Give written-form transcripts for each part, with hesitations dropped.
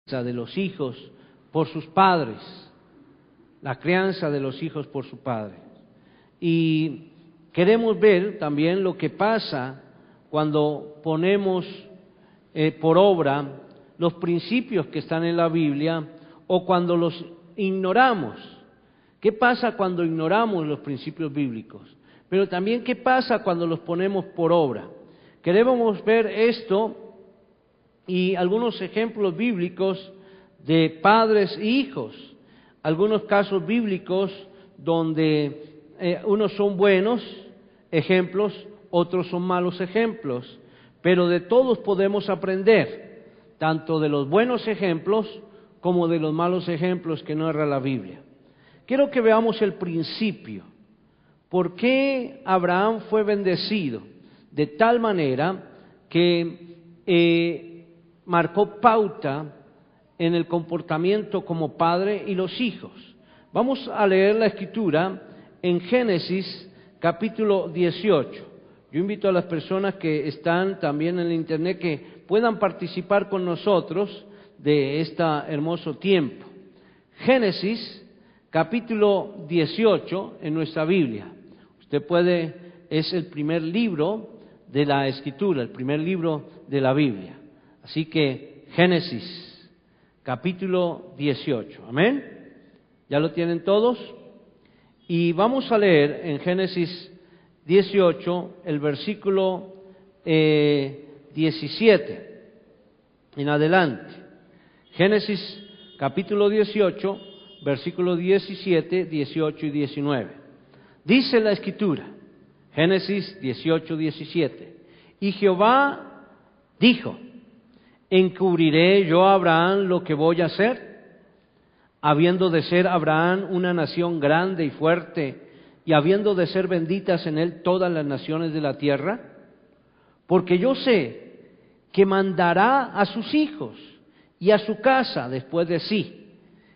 de los hijos por sus padres, la crianza de los hijos por su padre. Y queremos ver también lo que pasa cuando ponemos por obra los principios que están en la Biblia o cuando los ignoramos. ¿Qué pasa cuando ignoramos los principios bíblicos? Pero también ¿qué pasa cuando los ponemos por obra? Queremos ver esto y algunos ejemplos bíblicos de padres e hijos, algunos casos bíblicos donde unos son buenos ejemplos, otros son malos ejemplos, pero de todos podemos aprender, tanto de los buenos ejemplos como de los malos ejemplos que narra la Biblia. Quiero que veamos el principio. ¿Por qué Abraham fue bendecido? De tal manera que marcó pauta en el comportamiento como padre y los hijos. Vamos a leer la escritura en Génesis capítulo 18. Yo invito a las personas que están también en el internet que puedan participar con nosotros de este hermoso tiempo. Génesis capítulo 18 en nuestra Biblia. Usted puede, es el primer libro de la Escritura, el primer libro de la Biblia. Así que Génesis capítulo 18. Amén. ¿Ya lo tienen todos? Y vamos a leer en Génesis 18 el versículo 17 en adelante. Génesis capítulo 18, versículo 17, 18 y 19. Dice la Escritura, Génesis 18, 17. Y Jehová dijo: ¿encubriré yo a Abraham lo que voy a hacer? Habiendo de ser Abraham una nación grande y fuerte, y habiendo de ser benditas en él todas las naciones de la tierra, porque yo sé que mandará a sus hijos y a su casa después de sí,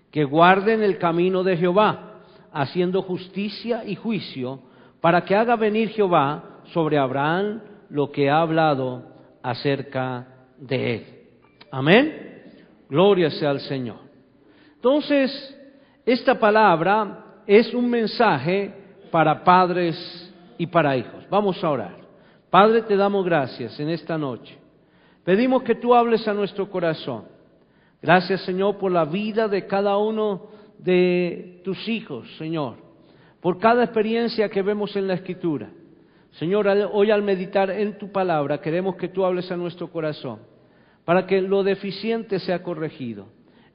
que guarden el camino de Jehová, haciendo justicia y juicio, para que haga venir Jehová sobre Abraham lo que ha hablado acerca de él. Amén. Gloria sea al Señor. Entonces, esta palabra es un mensaje para padres y para hijos. Vamos a orar. Padre, te damos gracias en esta noche. Pedimos que tú hables a nuestro corazón. Gracias, Señor, por la vida de cada uno de tus hijos, Señor, por cada experiencia que vemos en la Escritura. Señor, hoy al meditar en tu palabra, queremos que tú hables a nuestro corazón, para que lo deficiente sea corregido.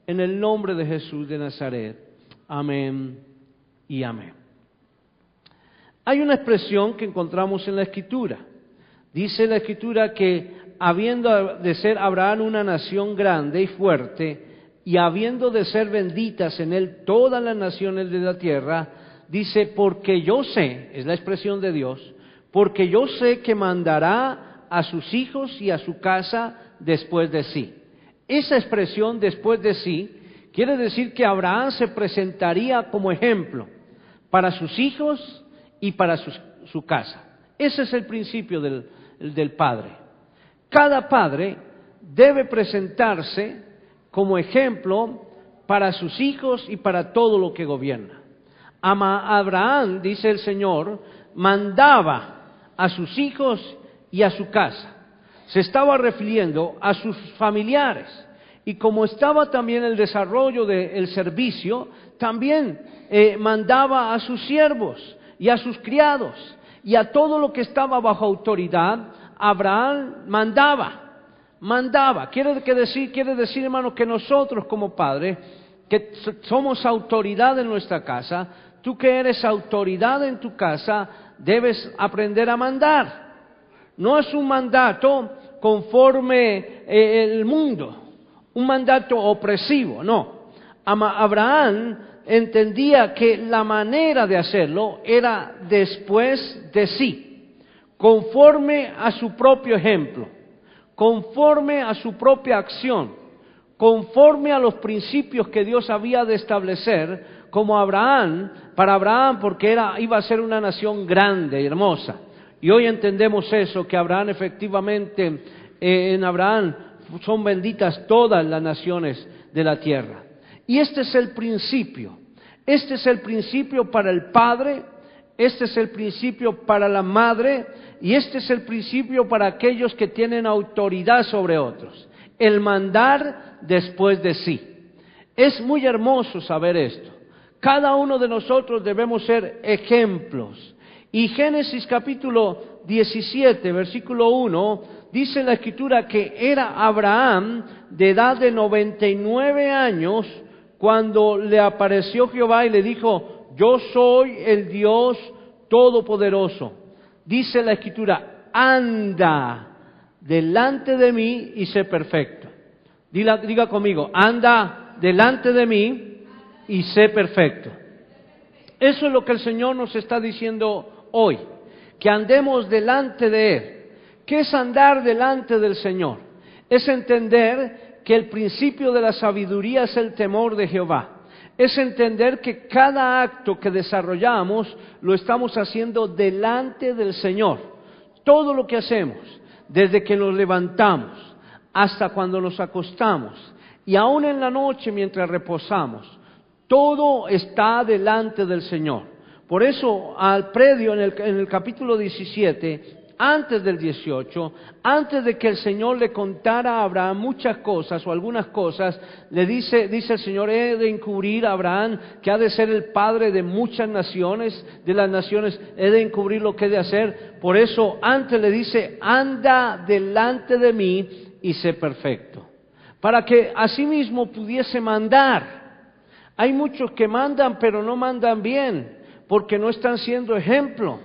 En el nombre de Jesús de Nazaret. Amén y amén. Hay una expresión que encontramos en la Escritura. Dice la Escritura que habiendo de ser Abraham una nación grande y fuerte, y habiendo de ser benditas en él todas las naciones de la tierra, dice, porque yo sé, es la expresión de Dios, porque yo sé que mandará a sus hijos y a su casa después de sí. Esa expresión después de sí quiere decir que Abraham se presentaría como ejemplo para sus hijos y para su casa. Ese es el principio del padre. Cada padre debe presentarse como ejemplo para sus hijos y para todo lo que gobierna. Abraham, dice el Señor, mandaba a sus hijos y a su casa. Se estaba refiriendo a sus familiares, y como estaba también el desarrollo del servicio, también mandaba a sus siervos y a sus criados y a todo lo que estaba bajo autoridad. Abraham mandaba. Quiere decir, hermano, que nosotros como padres, que somos autoridad en nuestra casa, tú que eres autoridad en tu casa, debes aprender a mandar. No es un mandato conforme el mundo, un mandato opresivo, no. Abraham entendía que la manera de hacerlo era después de sí, conforme a su propio ejemplo, conforme a su propia acción, conforme a los principios que Dios había de establecer, como para Abraham, porque iba a ser una nación grande y hermosa. Y hoy entendemos eso, que Abraham efectivamente, en Abraham son benditas todas las naciones de la tierra. Y este es el principio. Este es el principio para el padre, este es el principio para la madre, y este es el principio para aquellos que tienen autoridad sobre otros. El mandar después de sí. Es muy hermoso saber esto. Cada uno de nosotros debemos ser ejemplos. Y Génesis capítulo 17, versículo 1, dice la Escritura que era Abraham de edad de 99 años cuando le apareció Jehová y le dijo: yo soy el Dios Todopoderoso. Dice la Escritura: anda delante de mí y sé perfecto. Diga conmigo: anda delante de mí y sé perfecto. Eso es lo que el Señor nos está diciendo hoy, que andemos delante de Él. ¿Qué es andar delante del Señor? Es entender que el principio de la sabiduría es el temor de Jehová. Es entender que cada acto que desarrollamos lo estamos haciendo delante del Señor. Todo lo que hacemos, desde que nos levantamos hasta cuando nos acostamos y aún en la noche mientras reposamos, todo está delante del Señor. Por eso al predio en el capítulo 17, antes del 18, antes de que el Señor le contara a Abraham muchas cosas o algunas cosas, dice el Señor: he de encubrir a Abraham que ha de ser el padre de muchas naciones, de las naciones he de encubrir lo que he de hacer. Por eso antes le dice: anda delante de mí y sé perfecto, para que asimismo pudiese mandar. Hay muchos que mandan pero no mandan bien, porque no están siendo ejemplo.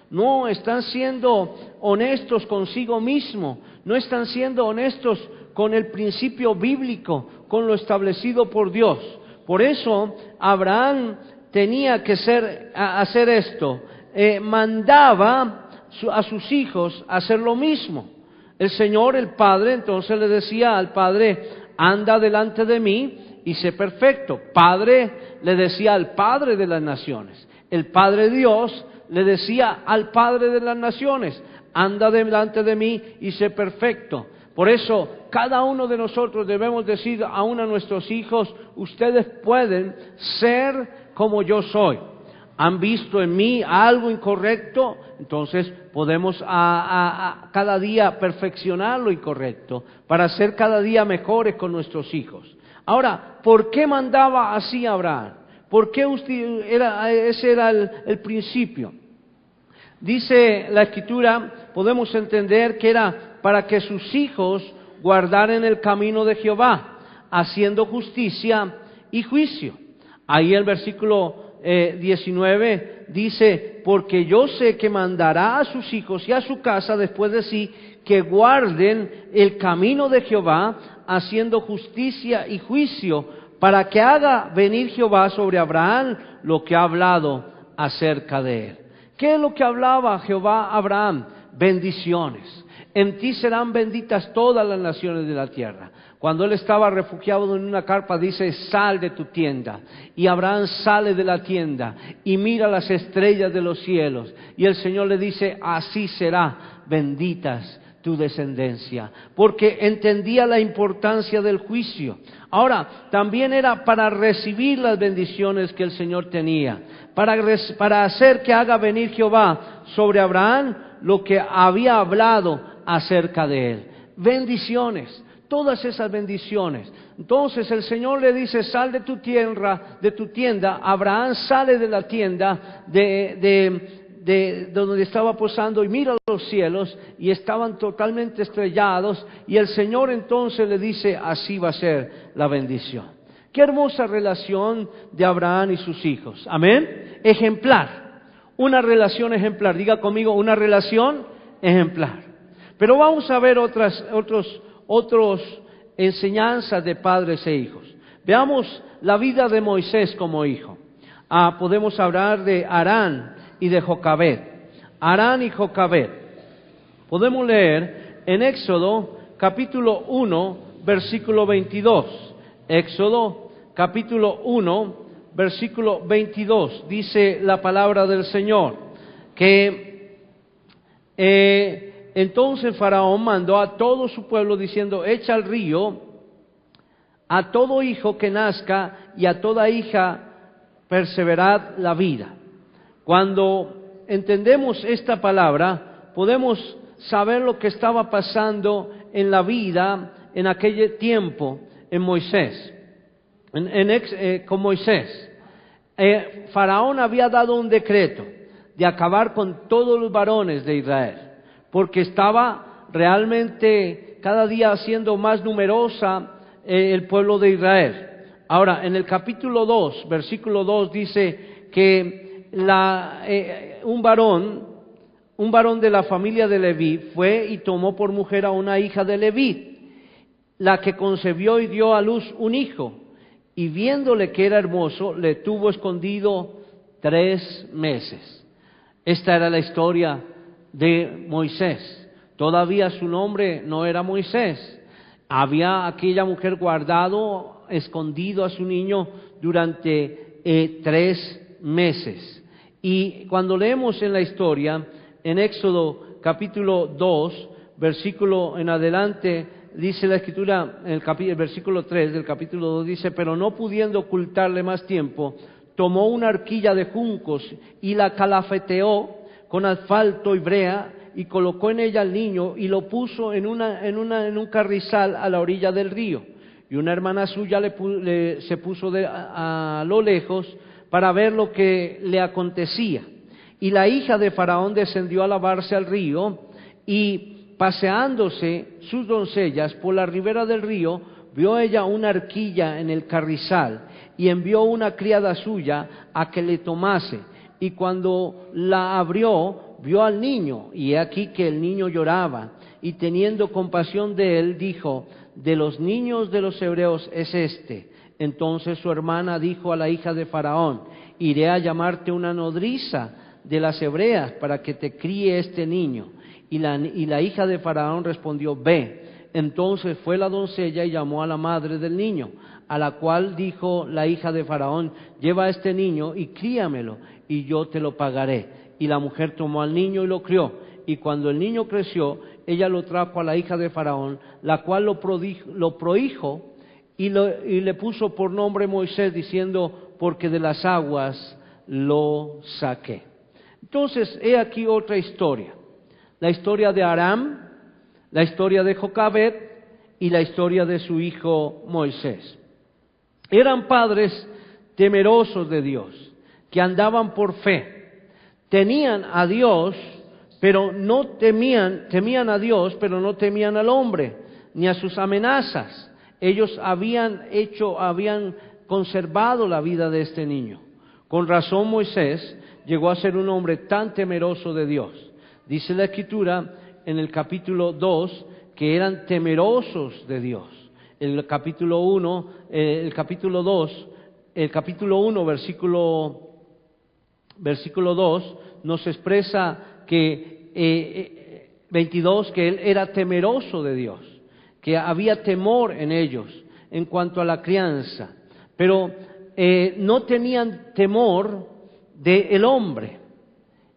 No están siendo honestos consigo mismo, no están siendo honestos con el principio bíblico, con lo establecido por Dios. Por eso Abraham tenía que hacer esto, mandaba a sus hijos a hacer lo mismo. El Señor, el Padre, entonces le decía al Padre: anda delante de mí y sé perfecto. Padre le decía al Padre de las naciones. El Padre Dios le decía al Padre de las naciones: anda delante de mí y sé perfecto. Por eso cada uno de nosotros debemos decir aún a nuestros hijos: ustedes pueden ser como yo soy. ¿Han visto en mí algo incorrecto? Entonces podemos cada día perfeccionar lo incorrecto para ser cada día mejores con nuestros hijos. Ahora, ¿por qué mandaba así Abraham? ¿Por qué ese era el principio? Dice la Escritura, podemos entender que era para que sus hijos guardaran el camino de Jehová, haciendo justicia y juicio. Ahí el versículo 19 dice: porque yo sé que mandará a sus hijos y a su casa después de sí, que guarden el camino de Jehová, haciendo justicia y juicio, para que haga venir Jehová sobre Abraham lo que ha hablado acerca de él. ¿Qué es lo que hablaba Jehová a Abraham? Bendiciones. En ti serán benditas todas las naciones de la tierra. Cuando él estaba refugiado en una carpa, dice: sal de tu tienda. Y Abraham sale de la tienda y mira las estrellas de los cielos. Y el Señor le dice: así será benditas tu descendencia, porque entendía la importancia del juicio. Ahora, también era para recibir las bendiciones que el Señor tenía, para hacer que haga venir Jehová sobre Abraham lo que había hablado acerca de él. Bendiciones, todas esas bendiciones. Entonces el Señor le dice: sal de tu tienda. Abraham sale de la tienda de donde estaba posando y mira los cielos y estaban totalmente estrellados, y el Señor entonces le dice: así va a ser la bendición. Qué hermosa relación de Abraham y sus hijos. Amén. Ejemplar. Una relación ejemplar. Diga conmigo: una relación ejemplar. Pero vamos a ver otras enseñanzas de padres e hijos. Veamos la vida de Moisés como hijo. Podemos hablar de Aarón y de Jocabed. Aarón y Jocabed. Podemos leer en Éxodo capítulo 1 versículo 22. Éxodo capítulo 1 versículo 22. Dice la palabra del Señor que Entonces Faraón mandó a todo su pueblo diciendo: echa al río a todo hijo que nazca y a toda hija perseverad la vida. Cuando entendemos esta palabra, podemos saber lo que estaba pasando en la vida en aquel tiempo en Moisés, con Moisés. Faraón había dado un decreto de acabar con todos los varones de Israel, porque estaba realmente cada día haciendo más numerosa el pueblo de Israel. Ahora, en el capítulo 2, versículo 2 dice que un varón de la familia de Leví fue y tomó por mujer a una hija de Leví, la que concebió y dio a luz un hijo, y viéndole que era hermoso, le tuvo escondido 3 meses. Esta era la historia de Moisés. Todavía su nombre no era Moisés. Había aquella mujer guardado, escondido a su niño durante 3 meses. Y cuando leemos en la historia, en Éxodo capítulo 2, versículo en adelante, dice la Escritura, en el versículo 3 del capítulo 2, dice: pero no pudiendo ocultarle más tiempo, tomó una arquilla de juncos y la calafeteó con asfalto y brea, y colocó en ella al niño y lo puso en un carrizal a la orilla del río. Y una hermana suya se puso a lo lejos para ver lo que le acontecía. Y la hija de Faraón descendió a lavarse al río, y paseándose sus doncellas por la ribera del río, vio ella una arquilla en el carrizal, y envió una criada suya a que le tomase. Y cuando la abrió, vio al niño, y he aquí que el niño lloraba, y teniendo compasión de él, dijo: de los niños de los hebreos es este. Entonces su hermana dijo a la hija de Faraón: iré a llamarte una nodriza de las hebreas para que te críe este niño. Y la hija de Faraón respondió: ve. Entonces fue la doncella y llamó a la madre del niño, a la cual dijo la hija de Faraón: lleva a este niño y críamelo, y yo te lo pagaré. Y la mujer tomó al niño y lo crió. Y cuando el niño creció, ella lo trajo a la hija de Faraón, la cual lo prohijo y le puso por nombre Moisés, diciendo: porque de las aguas lo saqué. Entonces, he aquí otra historia. La historia de Aram, la historia de Jocabed y la historia de su hijo Moisés. Eran padres temerosos de Dios, que andaban por fe. Tenían a Dios, pero no temían a Dios, pero no temían al hombre, ni a sus amenazas. Ellos habían conservado la vida de este niño. Con razón Moisés llegó a ser un hombre tan temeroso de Dios. Dice la Escritura en el capítulo 2 que eran temerosos de Dios. El capítulo 1, versículo 2 nos expresa que 22, que él era temeroso de Dios, que había temor en ellos en cuanto a la crianza, pero no tenían temor del hombre.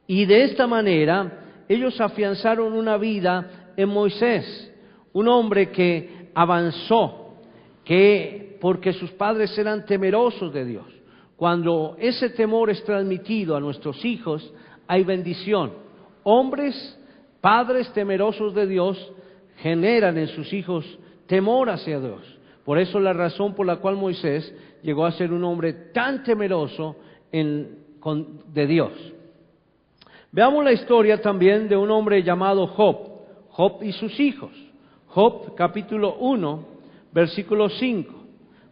Y de esta manera ellos afianzaron una vida en Moisés, un hombre que avanzó, porque sus padres eran temerosos de Dios. Cuando ese temor es transmitido a nuestros hijos, hay bendición. Hombres, padres temerosos de Dios, generan en sus hijos temor hacia Dios. Por eso la razón por la cual Moisés llegó a ser un hombre tan temeroso de Dios. Veamos la historia también de un hombre llamado Job y sus hijos. Job capítulo 1, versículo 5.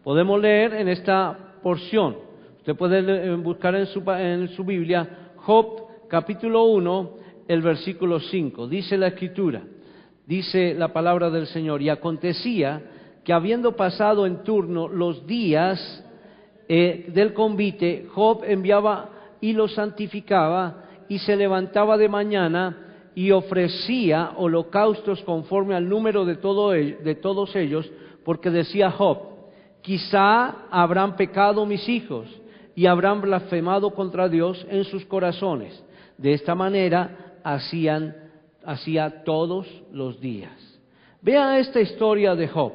Podemos leer en esta porción. Usted puede buscar en su Biblia Job capítulo 1, el versículo 5. Dice la Escritura, dice la palabra del Señor: y acontecía que habiendo pasado en turno los días del convite, Job enviaba y los santificaba, y se levantaba de mañana y ofrecía holocaustos conforme al número de todos ellos, porque decía Job: quizá habrán pecado mis hijos y habrán blasfemado contra Dios en sus corazones. De esta manera hacían hacía todos los días. Vea esta historia de Job.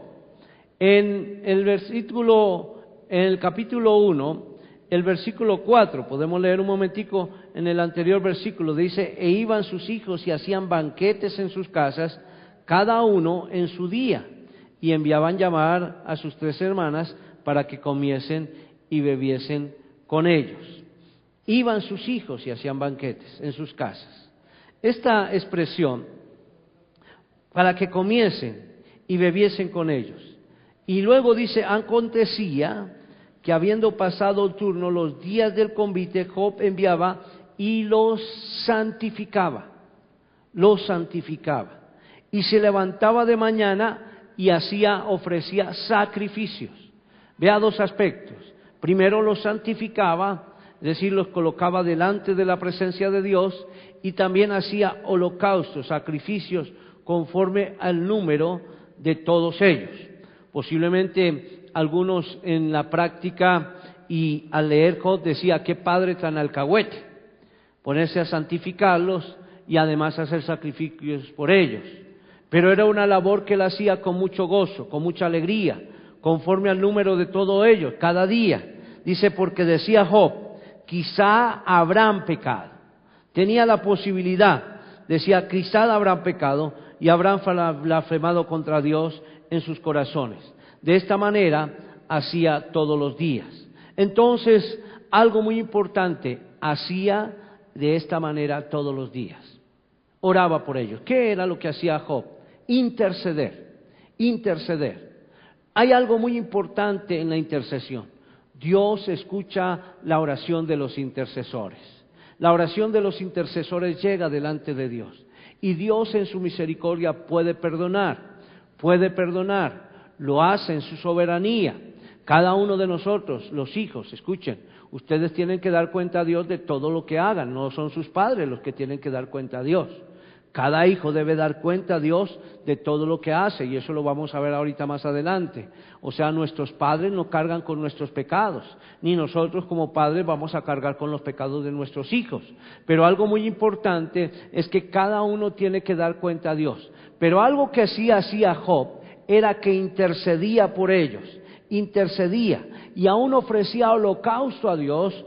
En el capítulo 1, el versículo 4, podemos leer un momentico en el anterior versículo, dice: e iban sus hijos y hacían banquetes en sus casas, cada uno en su día, y enviaban llamar a sus 3 hermanas para que comiesen y bebiesen con ellos. Iban sus hijos y hacían banquetes en sus casas. Esta expresión, para que comiesen y bebiesen con ellos. Y luego dice: acontecía que habiendo pasado el turno los días del convite, Job enviaba y los santificaba. Y se levantaba de mañana y ofrecía sacrificios. Vea 2 aspectos. Primero los santificaba, es decir, los colocaba delante de la presencia de Dios, y también hacía holocaustos, sacrificios, conforme al número de todos ellos. Posiblemente algunos en la práctica y al leer Job decía: qué padre tan alcahuete, ponerse a santificarlos y además hacer sacrificios por ellos. Pero era una labor que él hacía con mucho gozo, con mucha alegría, conforme al número de todos ellos, cada día. Dice: porque decía Job, quizá habrán pecado. Tenía la posibilidad, decía, quizá habrán pecado y habrán blasfemado contra Dios en sus corazones. De esta manera hacía todos los días. Entonces, algo muy importante, hacía de esta manera todos los días. Oraba por ellos. ¿Qué era lo que hacía Job? Interceder. Hay algo muy importante en la intercesión. Dios escucha la oración de los intercesores. La oración de los intercesores llega delante de Dios. Y Dios en su misericordia puede perdonar. Lo hace en su soberanía. Cada uno de nosotros, los hijos, escuchen, ustedes tienen que dar cuenta a Dios de todo lo que hagan, no son sus padres los que tienen que dar cuenta a Dios. Cada hijo debe dar cuenta a Dios de todo lo que hace, y eso lo vamos a ver ahorita más adelante. O sea, nuestros padres no cargan con nuestros pecados, ni nosotros como padres vamos a cargar con los pecados de nuestros hijos. Pero algo muy importante es que cada uno tiene que dar cuenta a Dios. Pero algo que sí hacía Job era que intercedía por ellos, y aún ofrecía holocausto a Dios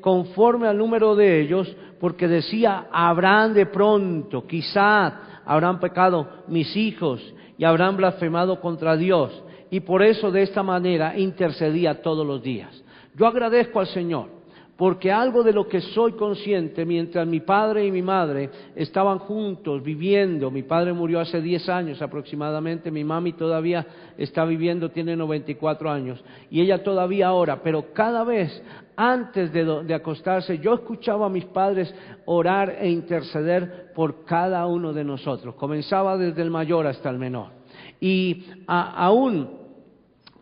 conforme al número de ellos, porque decía: habrán de pronto, quizá habrán pecado mis hijos y habrán blasfemado contra Dios, y por eso de esta manera intercedía todos los días. Yo agradezco al Señor, porque algo de lo que soy consciente, mientras mi padre y mi madre estaban juntos viviendo, mi padre murió hace 10 años aproximadamente, mi mami todavía está viviendo, tiene 94 años, y ella todavía ora, pero cada vez antes de acostarse, yo escuchaba a mis padres orar e interceder por cada uno de nosotros. Comenzaba desde el mayor hasta el menor. Y aún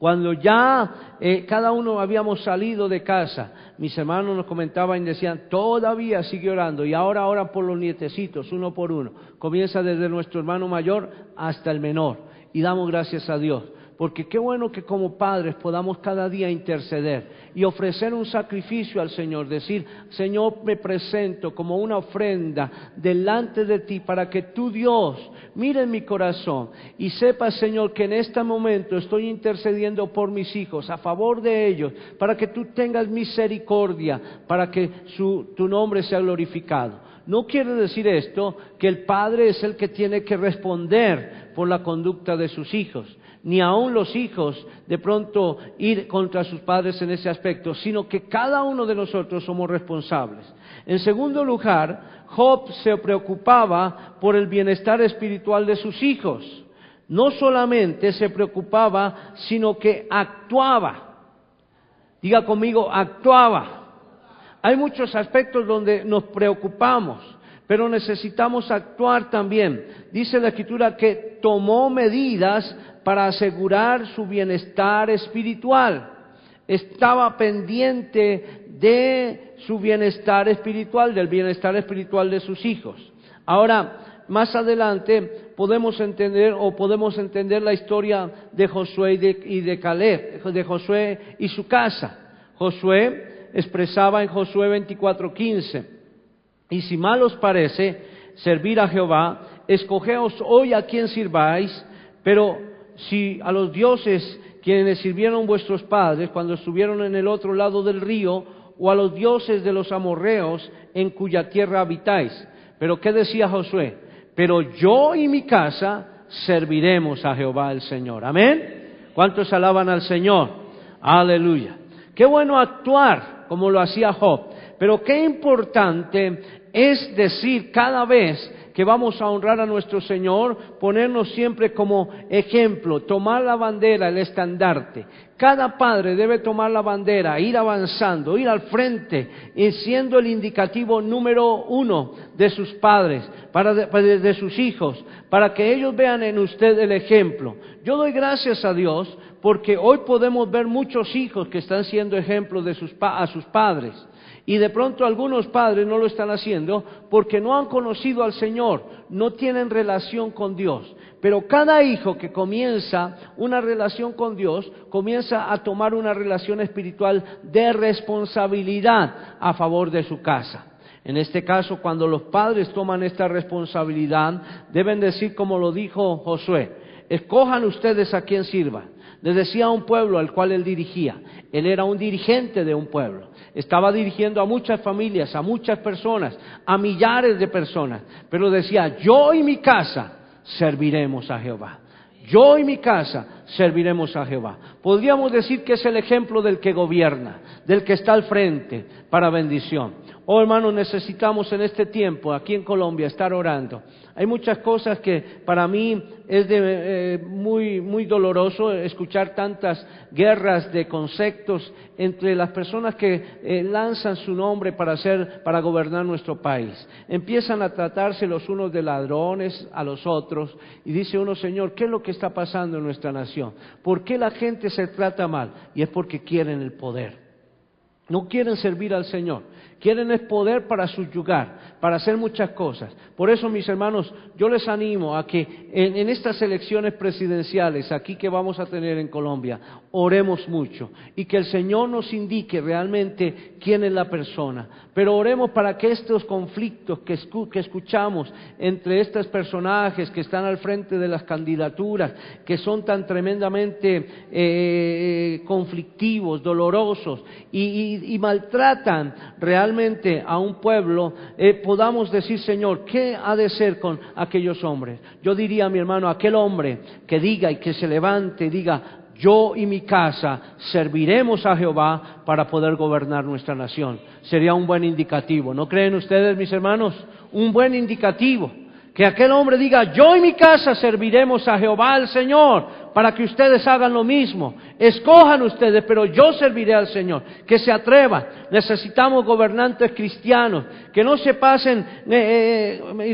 cuando ya cada uno habíamos salido de casa, mis hermanos nos comentaban y decían: todavía sigue orando, y ahora ora por los nietecitos, uno por uno. Comienza desde nuestro hermano mayor hasta el menor, y damos gracias a Dios. Porque qué bueno que como padres podamos cada día interceder y ofrecer un sacrificio al Señor, decir: Señor, me presento como una ofrenda delante de ti para que tú, Dios, mire en mi corazón y sepa, Señor, que en este momento estoy intercediendo por mis hijos, a favor de ellos, para que tú tengas misericordia, para que tu nombre sea glorificado. No quiere decir esto que el padre es el que tiene que responder por la conducta de sus hijos, ni aun los hijos de pronto ir contra sus padres en ese aspecto, sino que cada uno de nosotros somos responsables. En segundo lugar, Job se preocupaba por el bienestar espiritual de sus hijos. No solamente se preocupaba, sino que actuaba. Diga conmigo: actuaba. Hay muchos aspectos donde nos preocupamos, pero necesitamos actuar también. Dice la Escritura que tomó medidas para asegurar su bienestar espiritual. Estaba pendiente de su bienestar espiritual, del bienestar espiritual de sus hijos. Ahora, más adelante podemos entender la historia de Josué y de Caleb, de Josué y su casa. Josué expresaba en Josué 24:15: y si mal os parece, servir a Jehová, escogeos hoy a quién sirváis, pero si a los dioses quienes sirvieron vuestros padres cuando estuvieron en el otro lado del río, o a los dioses de los amorreos en cuya tierra habitáis. Pero ¿qué decía Josué? Pero yo y mi casa serviremos a Jehová el Señor. Amén. ¿Cuántos alaban al Señor? Aleluya. Qué bueno actuar como lo hacía Job, pero qué importante es decir cada vez que vamos a honrar a nuestro Señor, ponernos siempre como ejemplo, tomar la bandera, el estandarte. Cada padre debe tomar la bandera, ir avanzando, ir al frente, y siendo el indicativo número uno de sus padres, de sus hijos, para que ellos vean en usted el ejemplo. Yo doy gracias a Dios porque hoy podemos ver muchos hijos que están siendo ejemplos de a sus padres. Y de pronto algunos padres no lo están haciendo porque no han conocido al Señor, no tienen relación con Dios. Pero cada hijo que comienza una relación con Dios, comienza a tomar una relación espiritual de responsabilidad a favor de su casa. En este caso, cuando los padres toman esta responsabilidad, deben decir como lo dijo Josué: escojan ustedes a quien sirvan. Les decía a un pueblo al cual él dirigía. Él era un dirigente de un pueblo. Estaba dirigiendo a muchas familias, a muchas personas, a millares de personas. Pero decía: yo y mi casa serviremos a Jehová. Yo y mi casa serviremos a Jehová. Podríamos decir que es el ejemplo del que gobierna, del que está al frente para bendición. Oh, hermanos, necesitamos en este tiempo, aquí en Colombia, estar orando. Hay muchas cosas que para mí es muy doloroso escuchar tantas guerras de conceptos entre las personas que lanzan su nombre para gobernar nuestro país. Empiezan a tratarse los unos de ladrones a los otros y dice uno: Señor, ¿qué es lo que está pasando en nuestra nación? ¿Por qué la gente se trata mal? Y es porque quieren el poder. No quieren servir al Señor. Quieren el poder para subyugar, para hacer muchas cosas. Por eso, mis hermanos, yo les animo a que en estas elecciones presidenciales, aquí que vamos a tener en Colombia, oremos mucho y que el Señor nos indique realmente quién es la persona. Pero oremos para que estos conflictos que escuchamos entre estos personajes que están al frente de las candidaturas, que son tan tremendamente conflictivos, dolorosos y maltratan realmente a un pueblo, podamos decir: Señor, ¿qué ha de ser con aquellos hombres? Yo diría, mi hermano, aquel hombre que diga y que se levante y diga: yo y mi casa serviremos a Jehová para poder gobernar nuestra nación. Sería un buen indicativo. ¿No creen ustedes, mis hermanos? Un buen indicativo. Que aquel hombre diga: yo y mi casa serviremos a Jehová el Señor, para que ustedes hagan lo mismo. Escojan ustedes, pero yo serviré al Señor. Que se atrevan. Necesitamos gobernantes cristianos que no se pasen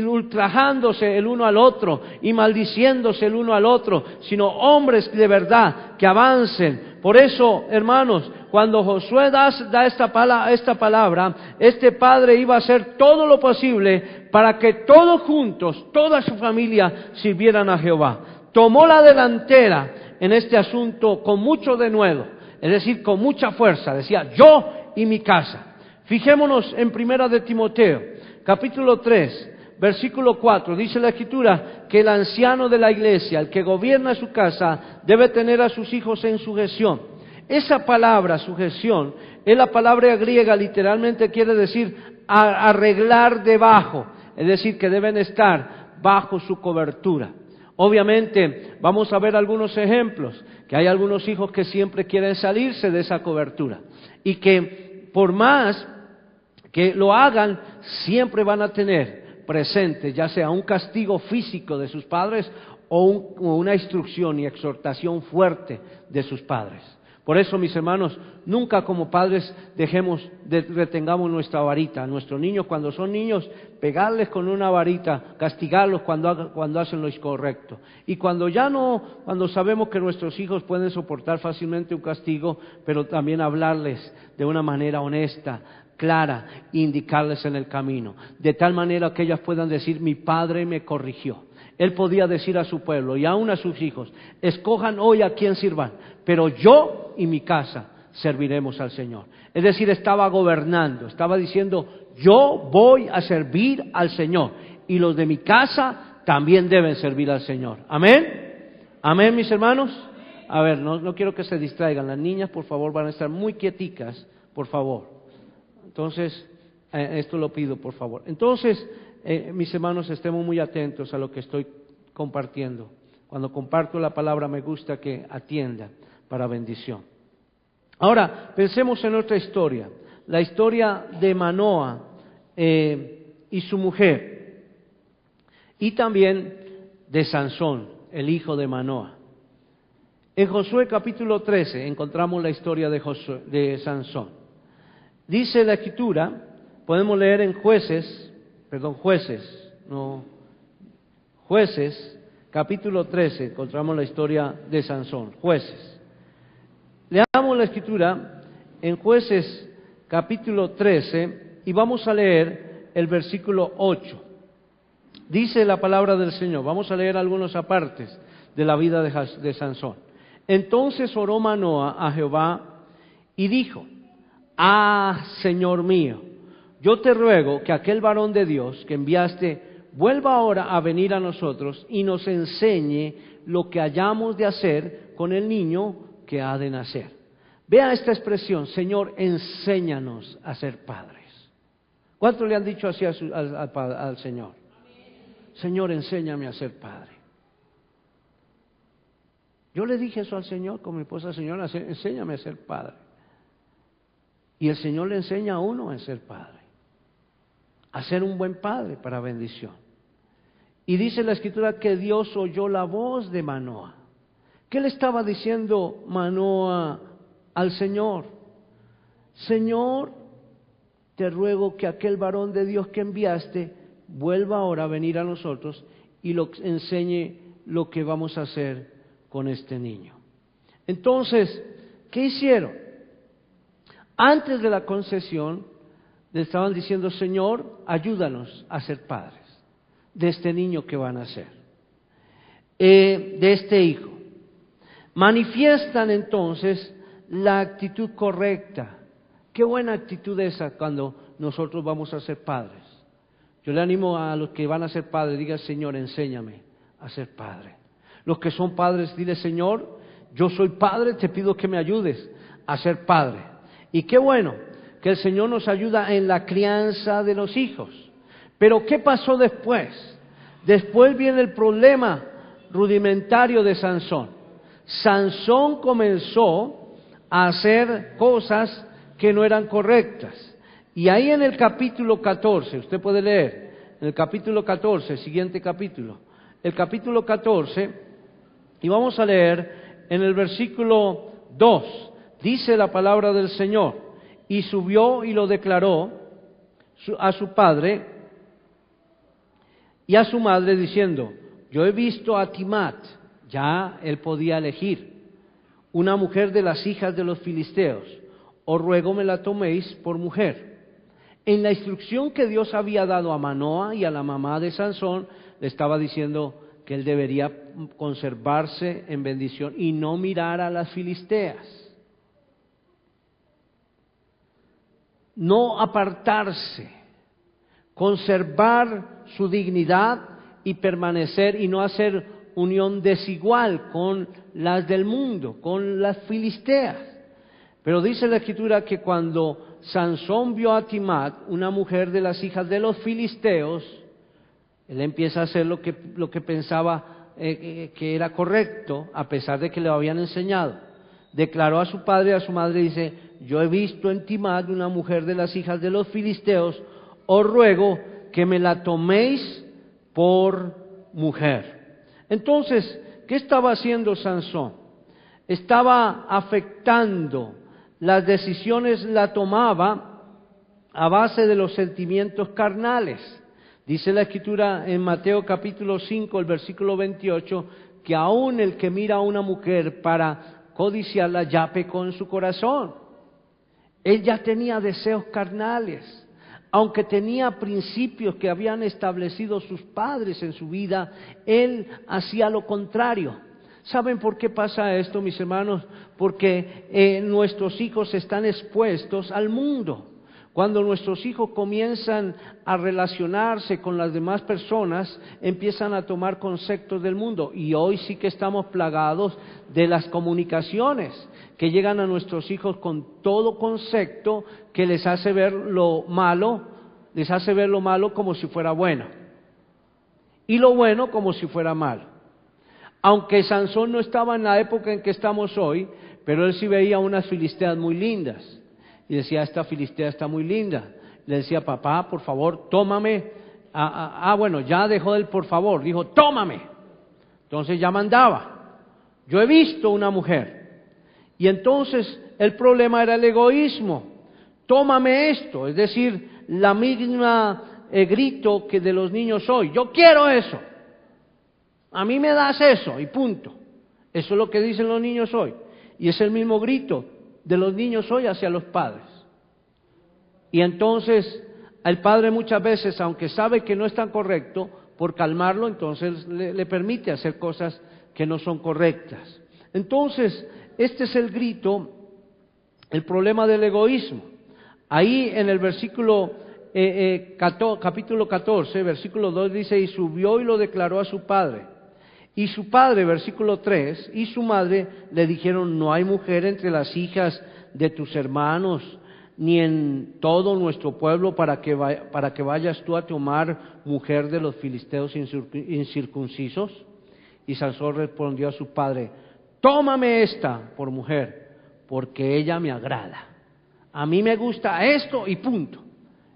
ultrajándose el uno al otro y maldiciéndose el uno al otro, sino hombres de verdad que avancen. Por eso, hermanos, cuando Josué da esta palabra, este padre iba a hacer todo lo posible para que todos juntos, toda su familia, sirvieran a Jehová. Tomó la delantera en este asunto con mucho denuedo, es decir, con mucha fuerza. Decía: yo y mi casa. Fijémonos en 1 de Timoteo, capítulo 3, versículo 4. Dice la Escritura que el anciano de la iglesia, el que gobierna su casa, debe tener a sus hijos en sujeción. Esa palabra, sujeción, es la palabra griega, literalmente quiere decir arreglar debajo, es decir, que deben estar bajo su cobertura. Obviamente vamos a ver algunos ejemplos, que hay algunos hijos que siempre quieren salirse de esa cobertura y que por más que lo hagan, siempre van a tener presente ya sea un castigo físico de sus padres o una instrucción y exhortación fuerte de sus padres. Por eso, mis hermanos, nunca como padres retengamos nuestra varita. A nuestros niños, cuando son niños, pegarles con una varita, castigarlos cuando hacen lo incorrecto. Y cuando sabemos que nuestros hijos pueden soportar fácilmente un castigo, pero también hablarles de una manera honesta, clara, e indicarles en el camino, de tal manera que ellas puedan decir: mi padre me corrigió. Él podía decir a su pueblo y aún a sus hijos: escojan hoy a quién sirvan, pero yo y mi casa serviremos al Señor. Es decir, estaba gobernando, estaba diciendo: yo voy a servir al Señor. y los de mi casa también deben servir al Señor. Amén. Amén, mis hermanos. A ver, no quiero que se distraigan. Las niñas, por favor, van a estar muy quieticas, por favor. Entonces, esto lo pido, por favor. Entonces, mis hermanos, estemos muy atentos a lo que estoy compartiendo. Cuando comparto la palabra me gusta que atiendan para bendición. Ahora, pensemos en otra historia. La historia de Manoa y su mujer. Y también de Sansón, el hijo de Manoa. En Josué capítulo 13 encontramos la historia de Sansón. Dice la Escritura, podemos leer en Jueces capítulo 13, encontramos la historia de Sansón, Jueces. Leamos la Escritura en Jueces capítulo 13 y vamos a leer el versículo 8. Dice la palabra del Señor, vamos a leer algunas apartes de la vida de Sansón. Entonces oró Manoa a Jehová y dijo: Señor mío, yo te ruego que aquel varón de Dios que enviaste vuelva ahora a venir a nosotros y nos enseñe lo que hayamos de hacer con el niño que ha de nacer. Vea esta expresión: Señor, enséñanos a ser padres. ¿Cuántos le han dicho así al Señor? Señor, enséñame a ser padre. Yo le dije eso al Señor con mi esposa: Señor, enséñame a ser padre. Y el Señor le enseña a uno a ser padre, a ser un buen padre para bendición. Y dice la Escritura que Dios oyó la voz de Manoa. ¿Qué le estaba diciendo Manoa al Señor? Señor, te ruego que aquel varón de Dios que enviaste vuelva ahora a venir a nosotros y enseñe lo que vamos a hacer con este niño. Entonces, ¿qué hicieron? Antes de la concesión, le estaban diciendo: Señor, ayúdanos a ser padres de este niño que van a nacer, de este hijo. Manifiestan entonces la actitud correcta. Qué buena actitud esa cuando nosotros vamos a ser padres. Yo le animo a los que van a ser padres: diga: Señor, enséñame a ser padre. Los que son padres, dile: Señor, yo soy padre, te pido que me ayudes a ser padre. Y qué bueno que el Señor nos ayuda en la crianza de los hijos. Pero ¿qué pasó después? Después viene el problema rudimentario de Sansón. Sansón comenzó a hacer cosas que no eran correctas. Y ahí en el capítulo 14, usted puede leer, en el capítulo 14, siguiente capítulo, el capítulo 14, y vamos a leer en el versículo 2, dice la palabra del Señor: y subió y lo declaró a su padre y a su madre, diciendo: yo he visto a Timat. Ya él podía elegir una mujer de las hijas de los filisteos. Os ruego me la toméis por mujer. En la instrucción que Dios había dado a Manoa y a la mamá de Sansón, le estaba diciendo que él debería conservarse en bendición y no mirar a las filisteas, no apartarse, conservar su dignidad y permanecer y no hacer unión desigual con las del mundo, con las filisteas. Pero dice la Escritura que cuando Sansón vio a Timat, una mujer de las hijas de los filisteos, él empieza a hacer lo que pensaba que era correcto, a pesar de que le habían enseñado. Declaró a su padre y a su madre, dice: yo he visto en Timat una mujer de las hijas de los filisteos, os ruego que me la toméis por mujer. Entonces, ¿qué estaba haciendo Sansón? Estaba afectando las decisiones, la tomaba a base de los sentimientos carnales. Dice la Escritura en Mateo capítulo 5, el versículo 28, que aún el que mira a una mujer para codiciarla ya pecó en su corazón. Él ya tenía deseos carnales, aunque tenía principios que habían establecido sus padres en su vida, él hacía lo contrario. ¿Saben por qué pasa esto, mis hermanos? Porque nuestros hijos están expuestos al mundo. Cuando nuestros hijos comienzan a relacionarse con las demás personas, empiezan a tomar conceptos del mundo. Y hoy sí que estamos plagados de las comunicaciones que llegan a nuestros hijos con todo concepto que les hace ver lo malo como si fuera bueno. Y lo bueno como si fuera malo. Aunque Sansón no estaba en la época en que estamos hoy, pero él sí veía unas filisteas muy lindas. Y decía, esta filistea está muy linda. Le decía, papá, por favor, tómame. Bueno, ya dejó el por favor, dijo, tómame. Entonces ya mandaba. Yo he visto una mujer. Y entonces el problema era el egoísmo. Tómame esto, es decir, la misma grito que de los niños hoy. Yo quiero eso. A mí me das eso y punto. Eso es lo que dicen los niños hoy. Y es el mismo grito de los niños hoy hacia los padres. Y entonces el padre muchas veces, aunque sabe que no es tan correcto, por calmarlo, entonces le permite hacer cosas que no son correctas. Entonces, este es el grito, el problema del egoísmo. Ahí en el versículo capítulo 14, versículo 2 dice, y subió y lo declaró a su padre. Y su padre, versículo 3, y su madre le dijeron, no hay mujer entre las hijas de tus hermanos, ni en todo nuestro pueblo para que vayas tú a tomar mujer de los filisteos incircuncisos. Y Sansón respondió a su padre, tómame esta por mujer, porque ella me agrada. A mí me gusta esto y punto.